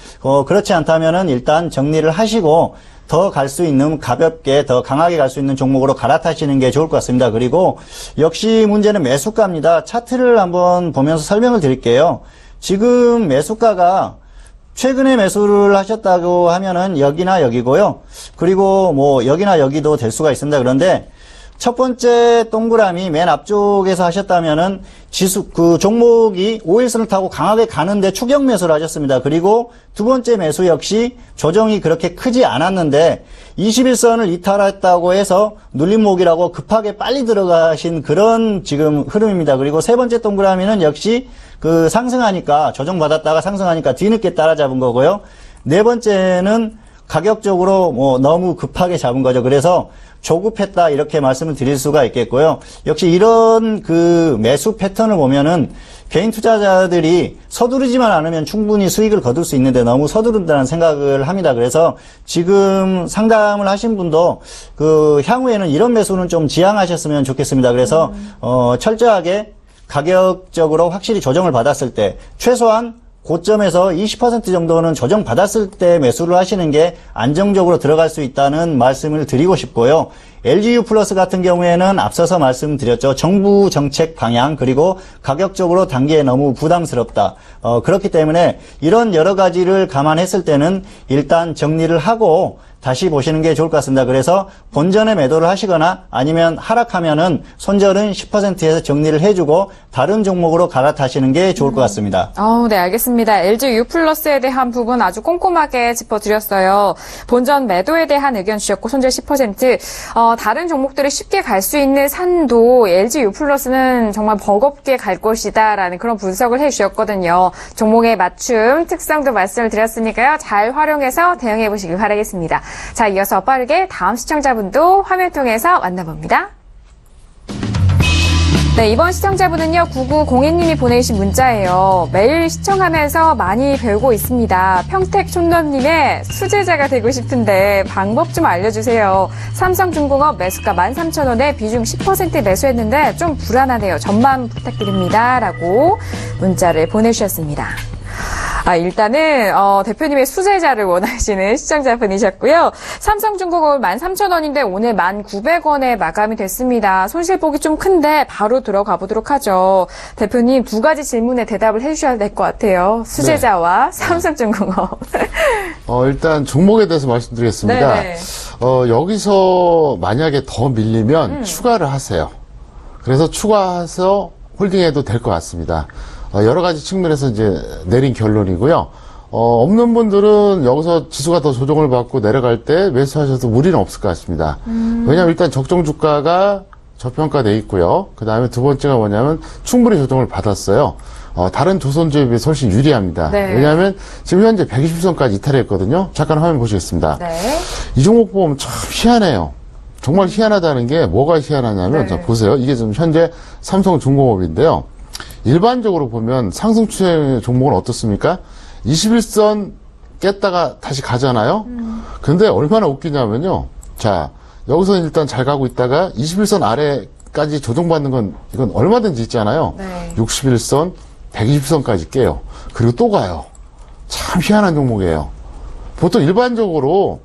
그렇지 않다면은 일단 정리를 하시고 더 갈 수 있는 가볍게 더 강하게 갈 수 있는 종목으로 갈아타시는 게 좋을 것 같습니다. 그리고 역시 문제는 매수가입니다. 차트를 한번 보면서 설명을 드릴게요. 지금 매수가가 최근에 매수를 하셨다고 하면은 여기나 여기고요. 그리고 뭐 여기나 여기도 될 수가 있습니다. 그런데 첫 번째 동그라미 맨 앞쪽에서 하셨다면은 지수, 그 종목이 5일선을 타고 강하게 가는데 추격 매수를 하셨습니다. 그리고 두 번째 매수 역시 조정이 그렇게 크지 않았는데 21선을 이탈했다고 해서 눌림목이라고 급하게 빨리 들어가신 그런 지금 흐름입니다. 그리고 세 번째 동그라미는 역시 그 상승하니까 조정받았다가 상승하니까 뒤늦게 따라잡은 거고요. 네 번째는 가격적으로 뭐 너무 급하게 잡은 거죠. 그래서 조급했다 이렇게 말씀을 드릴 수가 있겠고요. 역시 이런 그 매수 패턴을 보면은 개인 투자자들이 서두르지만 않으면 충분히 수익을 거둘 수 있는데 너무 서두른다는 생각을 합니다. 그래서 지금 상담을 하신 분도 그 향후에는 이런 매수는 좀 지양하셨으면 좋겠습니다. 그래서 철저하게 가격적으로 확실히 조정을 받았을 때 최소한 고점에서 20% 정도는 조정받았을 때 매수를 하시는 게 안정적으로 들어갈 수 있다는 말씀을 드리고 싶고요. LGU 플러스 같은 경우에는 앞서서 말씀드렸죠. 정부 정책 방향 그리고 가격적으로 단기에 너무 부담스럽다. 그렇기 때문에 이런 여러 가지를 감안했을 때는 일단 정리를 하고 다시 보시는 게 좋을 것 같습니다. 그래서 본전에 매도를 하시거나 아니면 하락하면은 손절은 10%에서 정리를 해주고 다른 종목으로 갈아타시는 게 좋을 것 같습니다. 네, 알겠습니다. LG U 플러스에 대한 부분 아주 꼼꼼하게 짚어드렸어요. 본전 매도에 대한 의견 주셨고 손절 10%. 다른 종목들이 쉽게 갈 수 있는 산도 LG U 플러스는 정말 버겁게 갈 것이다라는 그런 분석을 해주셨거든요. 종목의 맞춤 특성도 말씀을 드렸으니까요. 잘 활용해서 대응해 보시길 바라겠습니다. 자, 이어서 빠르게 다음 시청자분도 화면 통해서 만나봅니다. 네, 이번 시청자분은요, 9902님이 보내주신 문자예요. 매일 시청하면서 많이 배우고 있습니다. 평택촌놈님의 수제자가 되고 싶은데 방법 좀 알려주세요. 삼성중공업 매수가 13,000원에 비중 10% 매수했는데 좀 불안하네요. 전망 부탁드립니다. 라고 문자를 보내주셨습니다. 일단은 대표님의 수제자를 원하시는 시청자분이셨고요. 삼성중공업 13,000원인데 오늘 1,900원에 마감이 됐습니다. 손실폭이 좀 큰데 바로 들어가 보도록 하죠. 대표님 두 가지 질문에 대답을 해주셔야 될 것 같아요. 수제자와 삼성중공업. 일단 종목에 대해서 말씀드리겠습니다. 네네. 여기서 만약에 더 밀리면 추가를 하세요. 그래서 추가해서 홀딩해도 될 것 같습니다. 여러 가지 측면에서 이제 내린 결론이고요. 없는 분들은 여기서 지수가 더 조정을 받고 내려갈 때 매수하셔도 무리는 없을 것 같습니다. 왜냐하면 일단 적정 주가가 저평가돼 있고요. 그 다음에 두 번째가 뭐냐면 충분히 조정을 받았어요. 다른 조선주에 비해 훨씬 유리합니다. 네. 왜냐하면 지금 현재 120선까지 이탈했거든요. 잠깐 화면 보시겠습니다. 네. 이 종목 보면 참 희한해요. 정말 희한하다는 게 뭐가 희한하냐면 네. 자 보세요. 이게 지금 현재 삼성중공업인데요. 일반적으로 보면 상승 추세 종목은 어떻습니까? 21선 깼다가 다시 가잖아요. 근데 얼마나 웃기냐면요. 자, 여기서 일단 잘 가고 있다가 21선 아래까지 조정받는 건 이건 얼마든지 있잖아요. 네. 61선, 120선까지 깨요. 그리고 또 가요. 참 희한한 종목이에요. 보통 일반적으로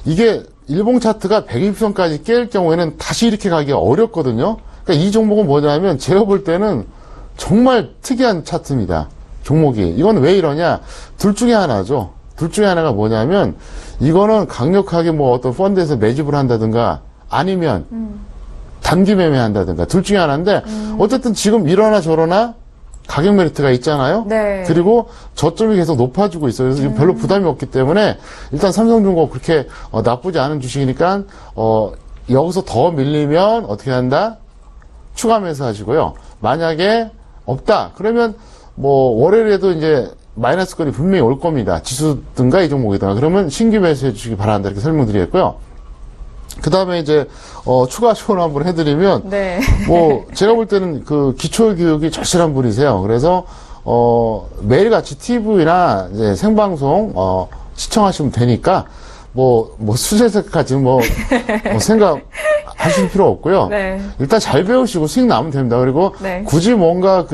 이게 일봉 차트가 120선까지 깰 경우에는 다시 이렇게 가기가 어렵거든요. 그러니까 이 종목은 뭐냐면 제가 볼 때는 정말 특이한 차트입니다. 종목이. 이건 왜 이러냐? 둘 중에 하나죠. 둘 중에 하나가 뭐냐면 이거는 강력하게 뭐 어떤 펀드에서 매집을 한다든가 아니면 단기 매매한다든가 둘 중에 하나인데 어쨌든 지금 이러나 저러나 가격 메리트가 있잖아요. 네. 그리고 저점이 계속 높아지고 있어요. 그래서 지금 별로 부담이 없기 때문에 일단 삼성중공업 그렇게 나쁘지 않은 주식이니까 여기서 더 밀리면 어떻게 한다? 추가 매수하시고요. 만약에 없다. 그러면 뭐 월요일에도 이제 마이너스권이 분명히 올 겁니다. 지수든가 이 종목이든가. 그러면 신규 매수해 주시기 바란다. 이렇게 설명드리겠고요. 그 다음에 이제 추가 조언 한번 해드리면 네. 뭐 제가 볼 때는 그 기초 교육이 절실한 분이세요. 그래서 매일같이 TV나 이제 생방송 시청하시면 되니까 뭐 수제자까지 생각하실 필요 없고요. 네. 일단 잘 배우시고 수익 나면 됩니다. 그리고 네. 굳이 뭔가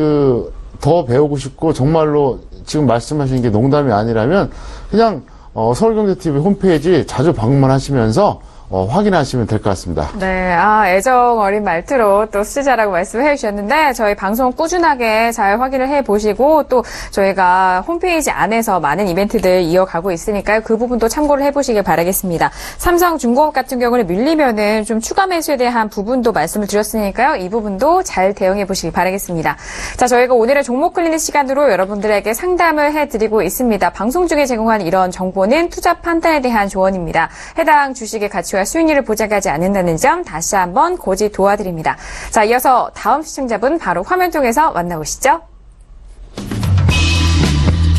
더 배우고 싶고 정말로 지금 말씀하신 게 농담이 아니라면 그냥 서울경제TV 홈페이지 자주 방문만 하시면서 확인하시면 될 것 같습니다. 네, 애정 어린 말투로 또 수제자라고 말씀해 주셨는데 저희 방송 꾸준하게 잘 확인을 해 보시고 또 저희가 홈페이지 안에서 많은 이벤트들 이어가고 있으니까요. 그 부분도 참고를 해 보시길 바라겠습니다. 삼성중공업 같은 경우는 밀리면은 좀 추가 매수에 대한 부분도 말씀을 드렸으니까요. 이 부분도 잘 대응해 보시길 바라겠습니다. 자, 저희가 오늘의 종목 끌리는 시간으로 여러분들에게 상담을 해 드리고 있습니다. 방송 중에 제공한 이런 정보는 투자 판단에 대한 조언입니다. 해당 주식의 가치와 수익률을 보장하지 않는다는 점 다시 한번 고지 도와드립니다. 자, 이어서 다음 시청자분 바로 화면 통해서 만나보시죠.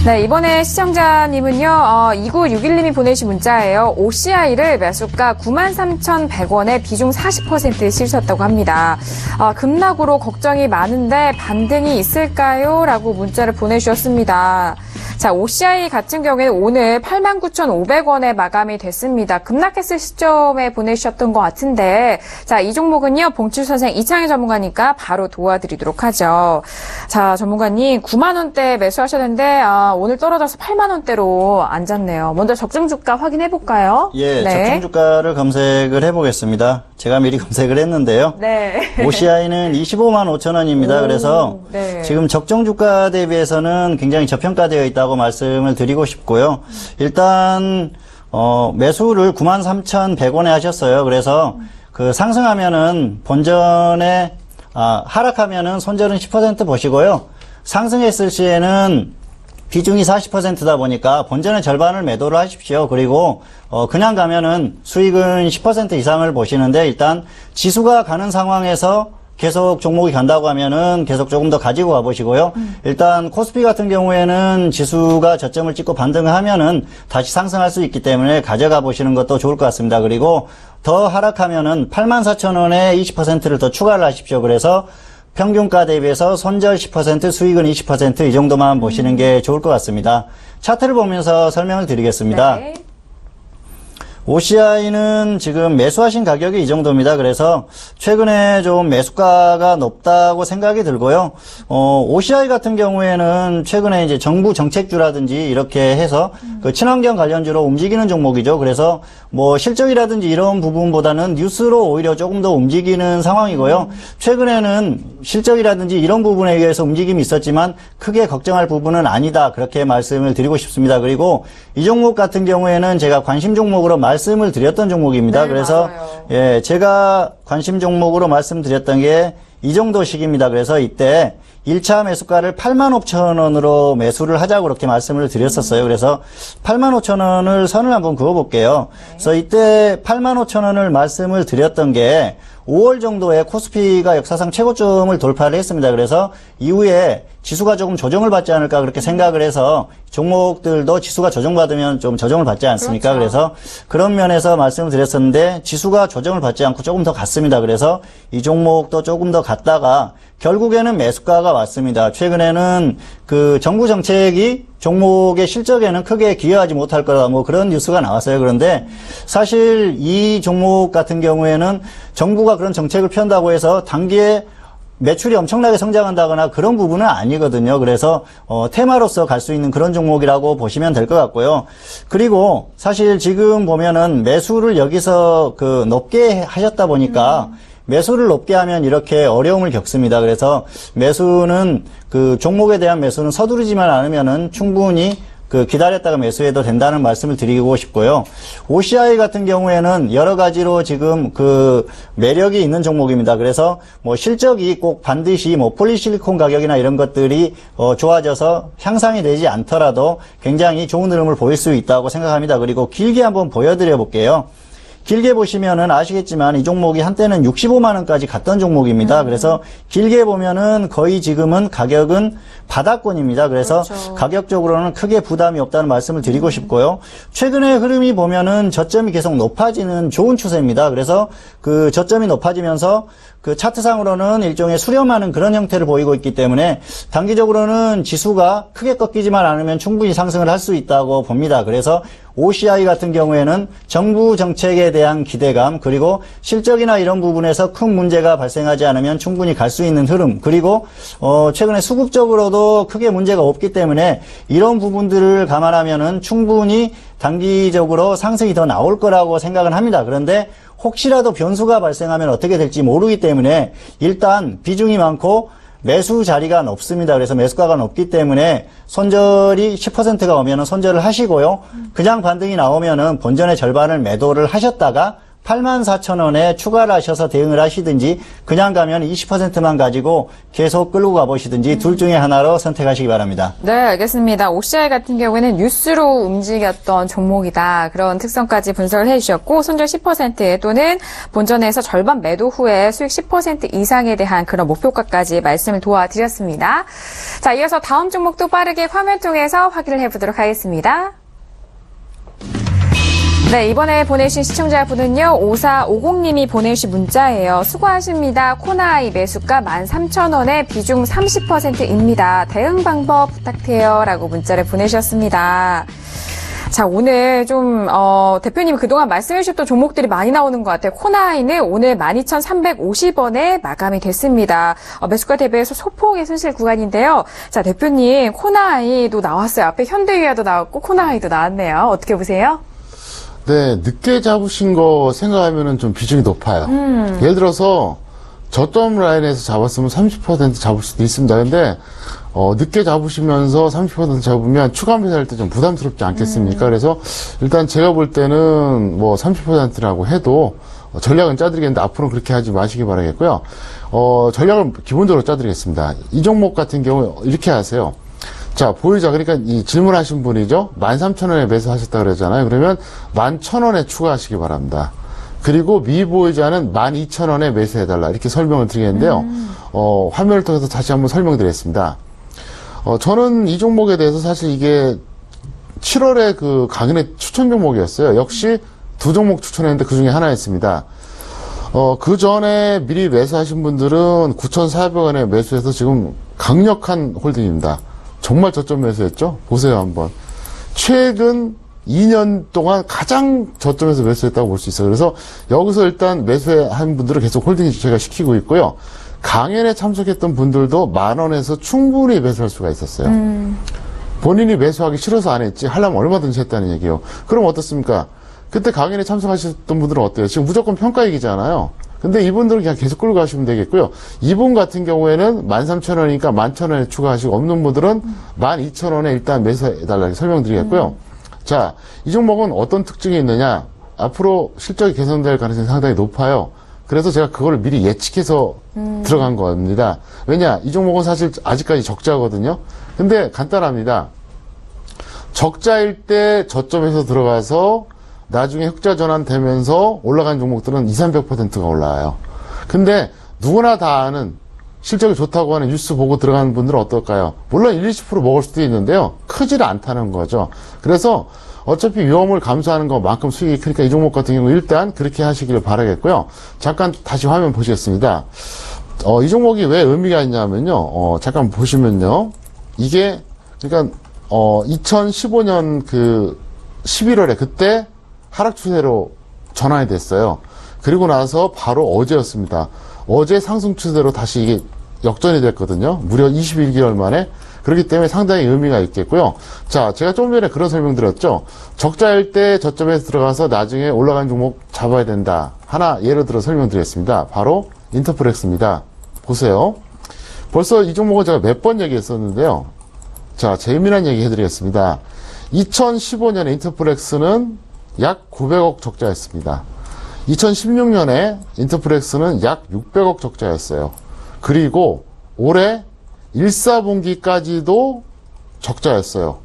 네, 이번에 시청자님은요, 2961님이 보내신 문자예요. OCI를 매수가 93,100원에 비중 40% 실으셨다고 합니다. 급락으로 걱정이 많은데 반등이 있을까요? 라고 문자를 보내주셨습니다. 자, OCI 같은 경우에는 오늘 89,500원에 마감이 됐습니다. 급락했을 시점에 보내주셨던 것 같은데, 자, 이 종목은요, 봉출 선생 이창희 전문가니까 바로 도와드리도록 하죠. 자, 전문가님, 9만원대 매수하셨는데, 오늘 떨어져서 8만원대로 앉았네요. 먼저 적정주가 확인해볼까요? 예, 네. 적정주가를 검색을 해보겠습니다. 제가 미리 검색을 했는데요. 네. OCI는 25만 5천 원입니다. 그래서 네. 지금 적정주가 대비해서는 굉장히 저평가되어 있다고 말씀을 드리고 싶고요. 일단 매수를 93,100원에 하셨어요. 그래서 그 상승하면은 본전에 하락하면은 손절은 10% 보시고요. 상승했을 시에는 비중이 40%다 보니까 본전의 절반을 매도를 하십시오. 그리고 그냥 가면은 수익은 10% 이상을 보시는데 일단 지수가 가는 상황에서 계속 종목이 간다고 하면은 계속 조금 더 가지고 가보시고요. 일단 코스피 같은 경우에는 지수가 저점을 찍고 반등을 하면은 다시 상승할 수 있기 때문에 가져가 보시는 것도 좋을 것 같습니다. 그리고 더 하락하면은 84,000원에 20%를 더 추가를 하십시오. 그래서 평균가 대비해서 손절 10%, 수익은 20% 이 정도만 보시는 게 좋을 것 같습니다. 차트를 보면서 설명을 드리겠습니다. 네. OCI는 지금 매수하신 가격이 이 정도입니다. 그래서 최근에 좀 매수가가 높다고 생각이 들고요. OCI 같은 경우에는 최근에 이제 정부 정책주라든지 이렇게 해서 그 친환경 관련주로 움직이는 종목이죠. 그래서 뭐 실적이라든지 이런 부분보다는 뉴스로 오히려 조금 더 움직이는 상황이고요. 최근에는 실적이라든지 이런 부분에 의해서 움직임이 있었지만 크게 걱정할 부분은 아니다. 그렇게 말씀을 드리고 싶습니다. 그리고 이 종목 같은 경우에는 제가 관심 종목으로 말씀을 드렸던 종목입니다. 네, 그래서 맞아요. 예, 제가 관심 종목으로 말씀드렸던 게 이 정도 식입니다. 그래서 이때 1차 매수가를 85,000원으로 매수를 하자고 그렇게 말씀을 드렸었어요. 그래서 85,000원을 선을 한번 그어볼게요. 그래서 이때 85,000원을 말씀을 드렸던 게 5월 정도에 코스피가 역사상 최고점을 돌파를 했습니다. 그래서 이후에 지수가 조금 조정을 받지 않을까 그렇게 생각을 해서 종목들도 지수가 조정받으면 좀 조정을 받지 않습니까? 그렇죠. 그래서 그런 면에서 말씀을 드렸었는데 지수가 조정을 받지 않고 조금 더 갔습니다. 그래서 이 종목도 조금 더 갔다가 결국에는 매수가가 왔습니다. 최근에는 그 정부 정책이 종목의 실적에는 크게 기여하지 못할 거다 뭐 그런 뉴스가 나왔어요. 그런데 사실 이 종목 같은 경우에는 정부가 그런 정책을 편다고 해서 단기에 매출이 엄청나게 성장한다거나 그런 부분은 아니거든요. 그래서 테마로서 갈 수 있는 그런 종목이라고 보시면 될 것 같고요. 그리고 사실 지금 보면은 매수를 여기서 그 높게 하셨다 보니까 매수를 높게 하면 이렇게 어려움을 겪습니다. 그래서 매수는 그 종목에 대한 매수는 서두르지만 않으면은 충분히 그 기다렸다가 매수해도 된다는 말씀을 드리고 싶고요. OCI 같은 경우에는 여러 가지로 지금 그 매력이 있는 종목입니다. 그래서 뭐 실적이 꼭 반드시 뭐 폴리실리콘 가격이나 이런 것들이 좋아져서 향상이 되지 않더라도 굉장히 좋은 흐름을 보일 수 있다고 생각합니다. 그리고 길게 한번 보여드려 볼게요. 길게 보시면은 아시겠지만 이 종목이 한때는 65만 원까지 갔던 종목입니다. 그래서 길게 보면은 거의 지금은 가격은 바닥권입니다. 그래서 그렇죠. 가격적으로는 크게 부담이 없다는 말씀을 드리고 싶고요. 최근의 흐름이 보면은 저점이 계속 높아지는 좋은 추세입니다. 그래서 그 저점이 높아지면서 그 차트상으로는 일종의 수렴하는 그런 형태를 보이고 있기 때문에 단기적으로는 지수가 크게 꺾이지만 않으면 충분히 상승을 할 수 있다고 봅니다. 그래서 OCI 같은 경우에는 정부 정책에 대한 기대감 그리고 실적이나 이런 부분에서 큰 문제가 발생하지 않으면 충분히 갈 수 있는 흐름 그리고 최근에 수급적으로도 크게 문제가 없기 때문에 이런 부분들을 감안하면은 충분히 단기적으로 상승이 더 나올 거라고 생각은 합니다. 그런데 혹시라도 변수가 발생하면 어떻게 될지 모르기 때문에 일단 비중이 많고 매수 자리가 높습니다. 그래서 매수가가 높기 때문에 손절이 10%가 오면은 손절을 하시고요. 그냥 반등이 나오면은 본전의 절반을 매도를 하셨다가 84,000원에 추가를 하셔서 대응을 하시든지 그냥 가면 20%만 가지고 계속 끌고 가보시든지 둘 중에 하나로 선택하시기 바랍니다. 네, 알겠습니다. OCI 같은 경우에는 뉴스로 움직였던 종목이다. 그런 특성까지 분석을 해주셨고 손절 10% 또는 본전에서 절반 매도 후에 수익 10% 이상에 대한 그런 목표가까지 말씀을 도와드렸습니다. 자, 이어서 다음 종목도 빠르게 화면 통해서 확인을 해보도록 하겠습니다. 네, 이번에 보내주신 시청자분은요, 5450님이 보내주신 문자예요. 수고하십니다. 코나이 매수가 13,000원에 비중 30%입니다. 대응 방법 부탁해요. 라고 문자를 보내주셨습니다. 자, 오늘 좀, 대표님이 그동안 말씀해주셨던 종목들이 많이 나오는 것 같아요. 코나이는 오늘 12,350원에 마감이 됐습니다. 매수가 대비해서 소폭의 손실 구간인데요. 자, 대표님, 코나이도 나왔어요. 앞에 현대위아도 나왔고, 코나이도 나왔네요. 어떻게 보세요? 네, 늦게 잡으신 거 생각하면은 좀 비중이 높아요. 예를 들어서 저점 라인에서 잡았으면 30% 잡을 수도 있습니다. 근데 늦게 잡으시면서 30% 잡으면 추가 매수할 때 좀 부담스럽지 않겠습니까? 그래서 일단 제가 볼 때는 뭐 30%라고 해도 전략은 짜드리겠는데 앞으로는 그렇게 하지 마시기 바라겠고요. 전략을 기본적으로 짜드리겠습니다. 이 종목 같은 경우 이렇게 하세요. 자, 보유자, 그러니까 이 질문하신 분이죠? 13,000원에 매수하셨다 그러잖아요. 그러면 11,000원에 추가하시기 바랍니다. 그리고 미보유자는 12,000원에 매수해달라. 이렇게 설명을 드리겠는데요. 화면을 통해서 다시 한번 설명드리겠습니다. 저는 이 종목에 대해서 사실 이게 7월에 그 강연의 추천 종목이었어요. 역시 두 종목 추천했는데 그 중에 하나였습니다. 그 전에 미리 매수하신 분들은 9,400원에 매수해서 지금 강력한 홀딩입니다. 정말 저점 매수했죠? 보세요, 한번. 최근 2년 동안 가장 저점에서 매수했다고 볼 수 있어요. 그래서 여기서 일단 매수한 분들은 계속 홀딩 제가 시키고 있고요. 강연에 참석했던 분들도 10,000원에서 충분히 매수할 수가 있었어요. 본인이 매수하기 싫어서 안 했지 하려면 얼마든지 했다는 얘기예요. 그럼 어떻습니까? 그때 강연에 참석하셨던 분들은 어때요? 지금 무조건 평가익이잖아요. 근데 이분들은 그냥 계속 끌고 가시면 되겠고요. 이분 같은 경우에는 13,000원이니까 11,000원에 추가하시고, 없는 분들은 12,000원에 일단 매수해달라고 설명드리겠고요. 자, 이 종목은 어떤 특징이 있느냐? 앞으로 실적이 개선될 가능성이 상당히 높아요. 그래서 제가 그걸 미리 예측해서 들어간 겁니다. 왜냐? 이 종목은 사실 아직까지 적자거든요. 근데 간단합니다. 적자일 때 저점에서 들어가서 나중에 흑자 전환되면서 올라간 종목들은 200~300%가 올라와요. 근데 누구나 다 아는 실적이 좋다고 하는 뉴스 보고 들어가는 분들은 어떨까요? 물론 1~20% 먹을 수도 있는데요. 크지를 않다는 거죠. 그래서 어차피 위험을 감수하는 것만큼 수익이 크니까 이 종목 같은 경우 일단 그렇게 하시기를 바라겠고요. 잠깐 다시 화면 보시겠습니다. 이 종목이 왜 의미가 있냐면요. 잠깐 보시면요. 이게 그러니까 2015년 그 11월에 그때 하락 추세로 전환이 됐어요. 그리고 나서 바로 어제였습니다. 어제 상승 추세로 다시 이게 역전이 됐거든요. 무려 21개월 만에. 그렇기 때문에 상당히 의미가 있겠고요. 자, 제가 좀 전에 그런 설명 드렸죠. 적자일 때 저점에서 들어가서 나중에 올라간 종목 잡아야 된다. 하나 예를 들어 설명드리겠습니다. 바로 인터플렉스입니다. 보세요. 벌써 이 종목은 제가 몇 번 얘기했었는데요. 자, 재미난 얘기 해드리겠습니다. 2015년에 인터플렉스는 약 900억 적자였습니다. 2016년에 인터플렉스는 약 600억 적자였어요. 그리고 올해 1·4분기까지도 적자였어요.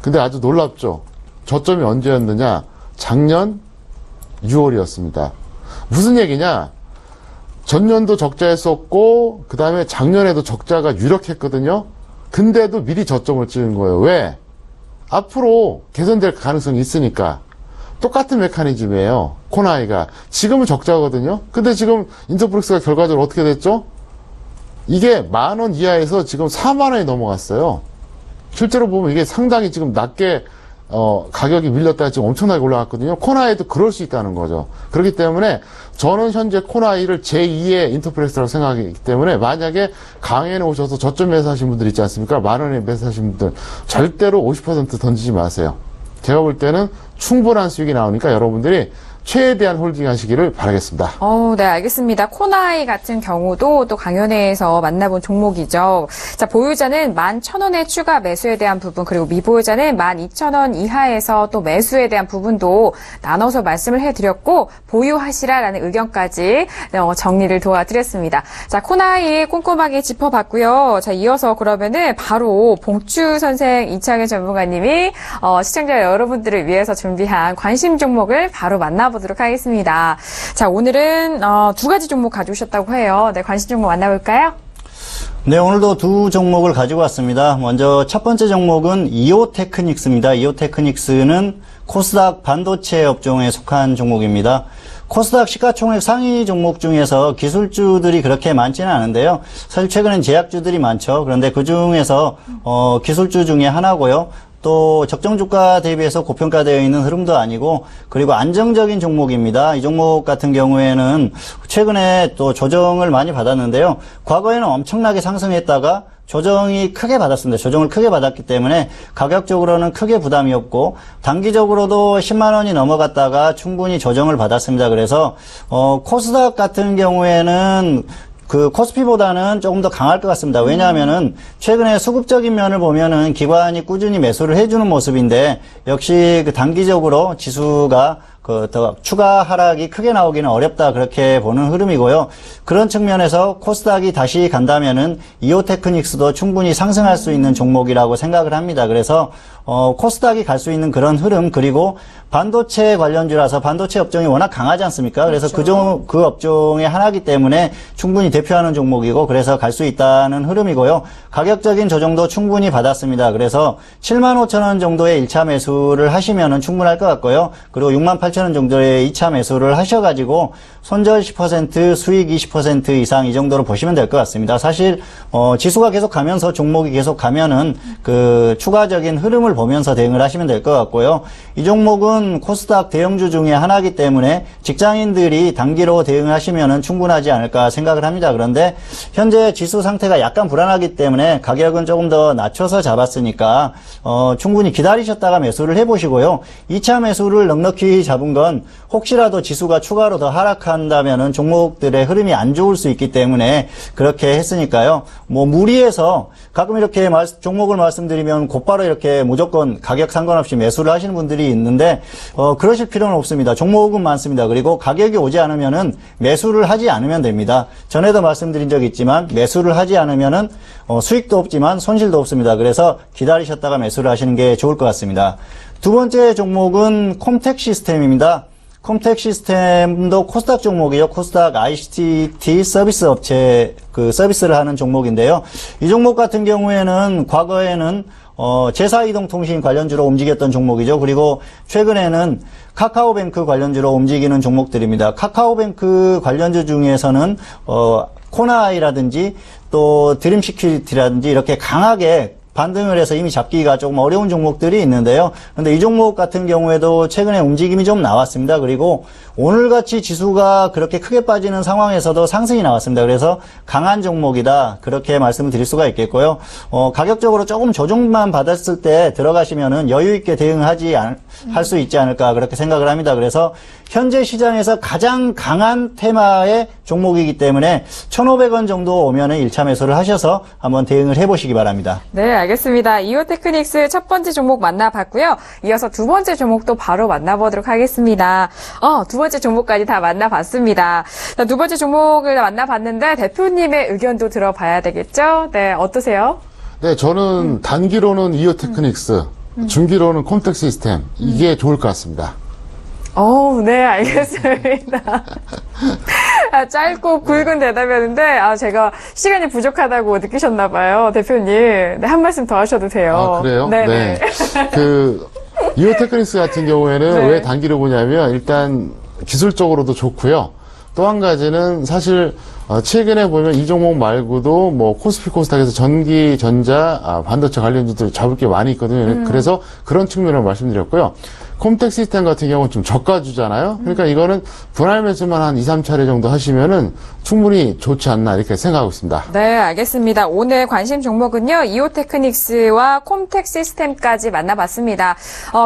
근데 아주 놀랍죠? 저점이 언제였느냐? 작년 6월이었습니다. 무슨 얘기냐? 전년도 적자했었고 그 다음에 작년에도 적자가 유력했거든요. 근데도 미리 저점을 찍은 거예요. 왜? 앞으로 개선될 가능성이 있으니까. 똑같은 메커니즘이에요. 코나이가. 지금은 적자거든요. 근데 지금 인터플렉스가 결과적으로 어떻게 됐죠? 이게 10,000원 이하에서 지금 40,000원이 넘어갔어요. 실제로 보면 이게 상당히 지금 낮게 가격이 밀렸다가 지금 엄청나게 올라갔거든요. 코나이도 그럴 수 있다는 거죠. 그렇기 때문에 저는 현재 코나이를 제2의 인터플렉스라고 생각하기 때문에 만약에 강연에 오셔서 저점 매수하신 분들 있지 않습니까? 10,000원에 매수하신 분들 절대로 50% 던지지 마세요. 제가 볼 때는 충분한 수익이 나오니까 여러분들이 최대한 홀딩 하시기를 바라겠습니다. 네, 알겠습니다. 코나이 같은 경우도 또 강연회에서 만나본 종목이죠. 자, 보유자는 11,000원의 추가 매수에 대한 부분, 그리고 미보유자는 12,000원 이하에서 또 매수에 대한 부분도 나눠서 말씀을 해드렸고, 보유하시라라는 의견까지 정리를 도와드렸습니다. 자, 코나이 꼼꼼하게 짚어봤고요. 자, 이어서 그러면은 바로 봉추 선생 이창현 전문가님이 시청자 여러분들을 위해서 준비한 관심 종목을 바로 만나보도록 하겠습니다. 자, 오늘은 두 가지 종목 가져오셨다고 해요. 네, 관심 종목 만나볼까요? 네, 오늘도 두 종목을 가지고 왔습니다. 먼저 첫 번째 종목은 이오테크닉스입니다. 이오테크닉스는 코스닥 반도체 업종에 속한 종목입니다. 코스닥 시가총액 상위 종목 중에서 기술주들이 그렇게 많지는 않은데요. 사실 최근엔 제약주들이 많죠. 그런데 그 중에서 기술주 중에 하나고요. 또 적정주가 대비해서 고평가되어 있는 흐름도 아니고, 그리고 안정적인 종목입니다. 이 종목 같은 경우에는 최근에 또 조정을 많이 받았는데요. 과거에는 엄청나게 상승했다가 조정이 크게 받았습니다. 조정을 크게 받았기 때문에 가격적으로는 크게 부담이 없고, 단기적으로도 10만 원이 넘어갔다가 충분히 조정을 받았습니다. 그래서 코스닥 같은 경우에는 그 코스피보다는 조금 더 강할 것 같습니다. 왜냐하면은 최근에 수급적인 면을 보면은 기관이 꾸준히 매수를 해주는 모습인데, 역시 그 단기적으로 지수가 더 추가 하락이 크게 나오기는 어렵다, 그렇게 보는 흐름이고요. 그런 측면에서 코스닥이 다시 간다면은 이오테크닉스도 충분히 상승할 수 있는 종목이라고 생각을 합니다. 그래서 코스닥이 갈 수 있는 그런 흐름, 그리고 반도체 관련주라서 반도체 업종이 워낙 강하지 않습니까? 그래서 그렇죠. 그 업종의 하나이기 때문에 충분히 대표하는 종목이고, 그래서 갈 수 있다는 흐름이고요. 가격적인 조정도 충분히 받았습니다. 그래서 75,000원 정도의 1차 매수를 하시면은 충분할 것 같고요. 그리고 68,000원 8천 원 정도의 2차 매수를 하셔가지고 손절 10%, 수익 20% 이상 이 정도로 보시면 될 것 같습니다. 사실 지수가 계속 가면서 종목이 계속 가면은 그 추가적인 흐름을 보면서 대응을 하시면 될 것 같고요. 이 종목은 코스닥 대형주 중에 하나이기 때문에 직장인들이 단기로 대응하시면은 충분하지 않을까 생각을 합니다. 그런데 현재 지수 상태가 약간 불안하기 때문에 가격은 조금 더 낮춰서 잡았으니까 충분히 기다리셨다가 매수를 해보시고요. 2차 매수를 넉넉히 잡은 건 혹시라도 지수가 추가로 더 하락한다면은 종목들의 흐름이 안 좋을 수 있기 때문에 그렇게 했으니까요. 뭐 무리해서 가끔 이렇게 종목을 말씀드리면 곧바로 이렇게 무조건 가격 상관없이 매수를 하시는 분들이 있는데 그러실 필요는 없습니다. 종목은 많습니다. 그리고 가격이 오지 않으면은 매수를 하지 않으면 됩니다. 전에도 말씀드린 적이 있지만 매수를 하지 않으면은 수익도 없지만 손실도 없습니다. 그래서 기다리셨다가 매수를 하시는 게 좋을 것 같습니다. 두 번째 종목은 콤텍 시스템입니다. 콤텍 시스템도 코스닥 종목이요. 코스닥 ICT 서비스 업체 그 서비스를 하는 종목인데요. 이 종목 같은 경우에는 과거에는 제사이동통신 관련주로 움직였던 종목이죠. 그리고 최근에는 카카오뱅크 관련주로 움직이는 종목들입니다. 카카오뱅크 관련주 중에서는 코나아이라든지 또 드림시큐리티라든지 이렇게 강하게 반등을 해서 이미 잡기가 조금 어려운 종목들이 있는데요. 그런데 이 종목 같은 경우에도 최근에 움직임이 좀 나왔습니다. 그리고 오늘같이 지수가 그렇게 크게 빠지는 상황에서도 상승이 나왔습니다. 그래서 강한 종목이다. 그렇게 말씀을 드릴 수가 있겠고요. 가격적으로 조금 조정만 받았을 때 들어가시면은 여유 있게 할 수 있지 않을까 그렇게 생각을 합니다. 그래서 현재 시장에서 가장 강한 테마의 종목이기 때문에 1,500원 정도 오면은 1차 매수를 하셔서 한번 대응을 해보시기 바랍니다. 네, 알겠습니다. 이오테크닉스 첫 번째 종목 만나봤고요. 이어서 두 번째 종목도 바로 만나보도록 하겠습니다. 두 번째 종목까지 다 만나봤습니다. 자, 두 번째 종목을 만나봤는데 대표님의 의견도 들어봐야 되겠죠? 네, 어떠세요? 네, 저는 단기로는 이오테크닉스, 중기로는 콤텍 시스템 이게 좋을 것 같습니다. 네, 알겠습니다. 짧고 굵은 대답이었는데, 제가 시간이 부족하다고 느끼셨나봐요, 대표님. 네, 한 말씀 더 하셔도 돼요. 그래요? 네네. 이오테크닉스 같은 경우에는 네. 왜 단기로 보냐면, 일단 기술적으로도 좋고요. 또 한 가지는 사실 최근에 보면 이 종목 말고도 뭐 코스피 코스닥에서 전기, 전자, 반도체 관련주들 잡을 게 많이 있거든요. 그래서 그런 측면을 말씀드렸고요. 콤텍 시스템 같은 경우는 좀 저가주잖아요. 그러니까 이거는 분할 매수만 한 2, 3차례 정도 하시면은 충분히 좋지 않나 이렇게 생각하고 있습니다. 네, 알겠습니다. 오늘 관심 종목은요, 이오테크닉스와 콤텍 시스템까지 만나봤습니다.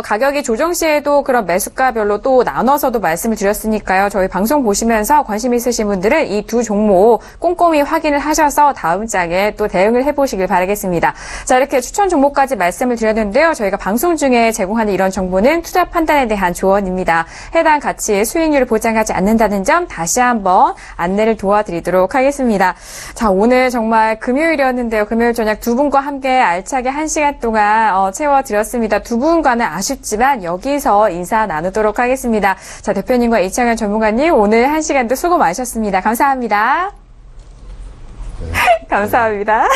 가격이 조정 시에도 그런 매수가별로 또 나눠서도 말씀을 드렸으니까요. 저희 방송 보시면서 관심 있으신 분들은 이 두 종목 꼼꼼히 확인을 하셔서 다음 장에 또 대응을 해보시길 바라겠습니다. 자, 이렇게 추천 종목까지 말씀을 드렸는데요. 저희가 방송 중에 제공하는 이런 정보는 투자 판단에 대한 조언입니다. 해당 가치의 수익률을 보장하지 않는다는 점 다시 한번 안내를 도와드리도록 하겠습니다. 자, 오늘 정말 금요일이었는데요. 금요일 저녁 두 분과 함께 알차게 1시간 동안 채워드렸습니다. 두 분과는 아쉽지만 여기서 인사 나누도록 하겠습니다. 자, 대표님과 이창현 전문가님 오늘 1시간도 수고 많으셨습니다. 감사합니다. 감사합니다.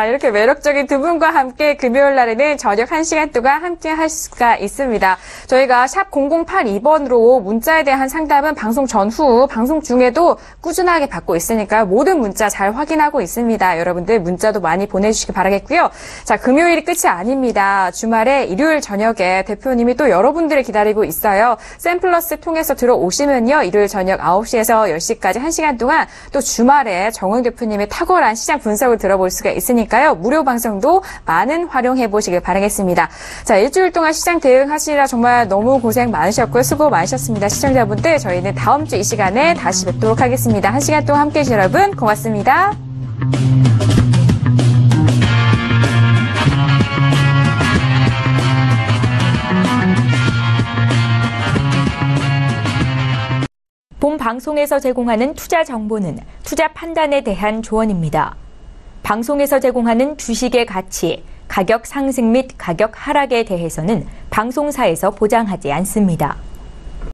이렇게 매력적인 두 분과 함께 금요일 날에는 저녁 1시간 동안 함께 할 수가 있습니다. 저희가 샵 0082번으로 문자에 대한 상담은 방송 전후, 방송 중에도 꾸준하게 받고 있으니까요. 모든 문자 잘 확인하고 있습니다. 여러분들 문자도 많이 보내주시기 바라겠고요. 자, 금요일이 끝이 아닙니다. 주말에 일요일 저녁에 대표님이 또 여러분들을 기다리고 있어요. 샘플러스 통해서 들어오시면요. 일요일 저녁 9시에서 10시까지 1시간 동안 또 주말에 정응 대표님의 탁월한 시장 분석을 들어볼 수가 있으니까요. 무료 방송도 많은 활용해 보시길 바라겠습니다. 자, 일주일 동안 시장 대응하시느라 정말 너무 고생 많으셨고요. 수고 많으셨습니다. 시청자분들, 저희는 다음 주 이 시간에 다시 뵙도록 하겠습니다. 1시간 동안 함께해 주신 여러분 고맙습니다. 본 방송에서 제공하는 투자 정보는 투자 판단에 대한 조언입니다. 방송에서 제공하는 주식의 가치, 가격 상승 및 가격 하락에 대해서는 방송사에서 보장하지 않습니다.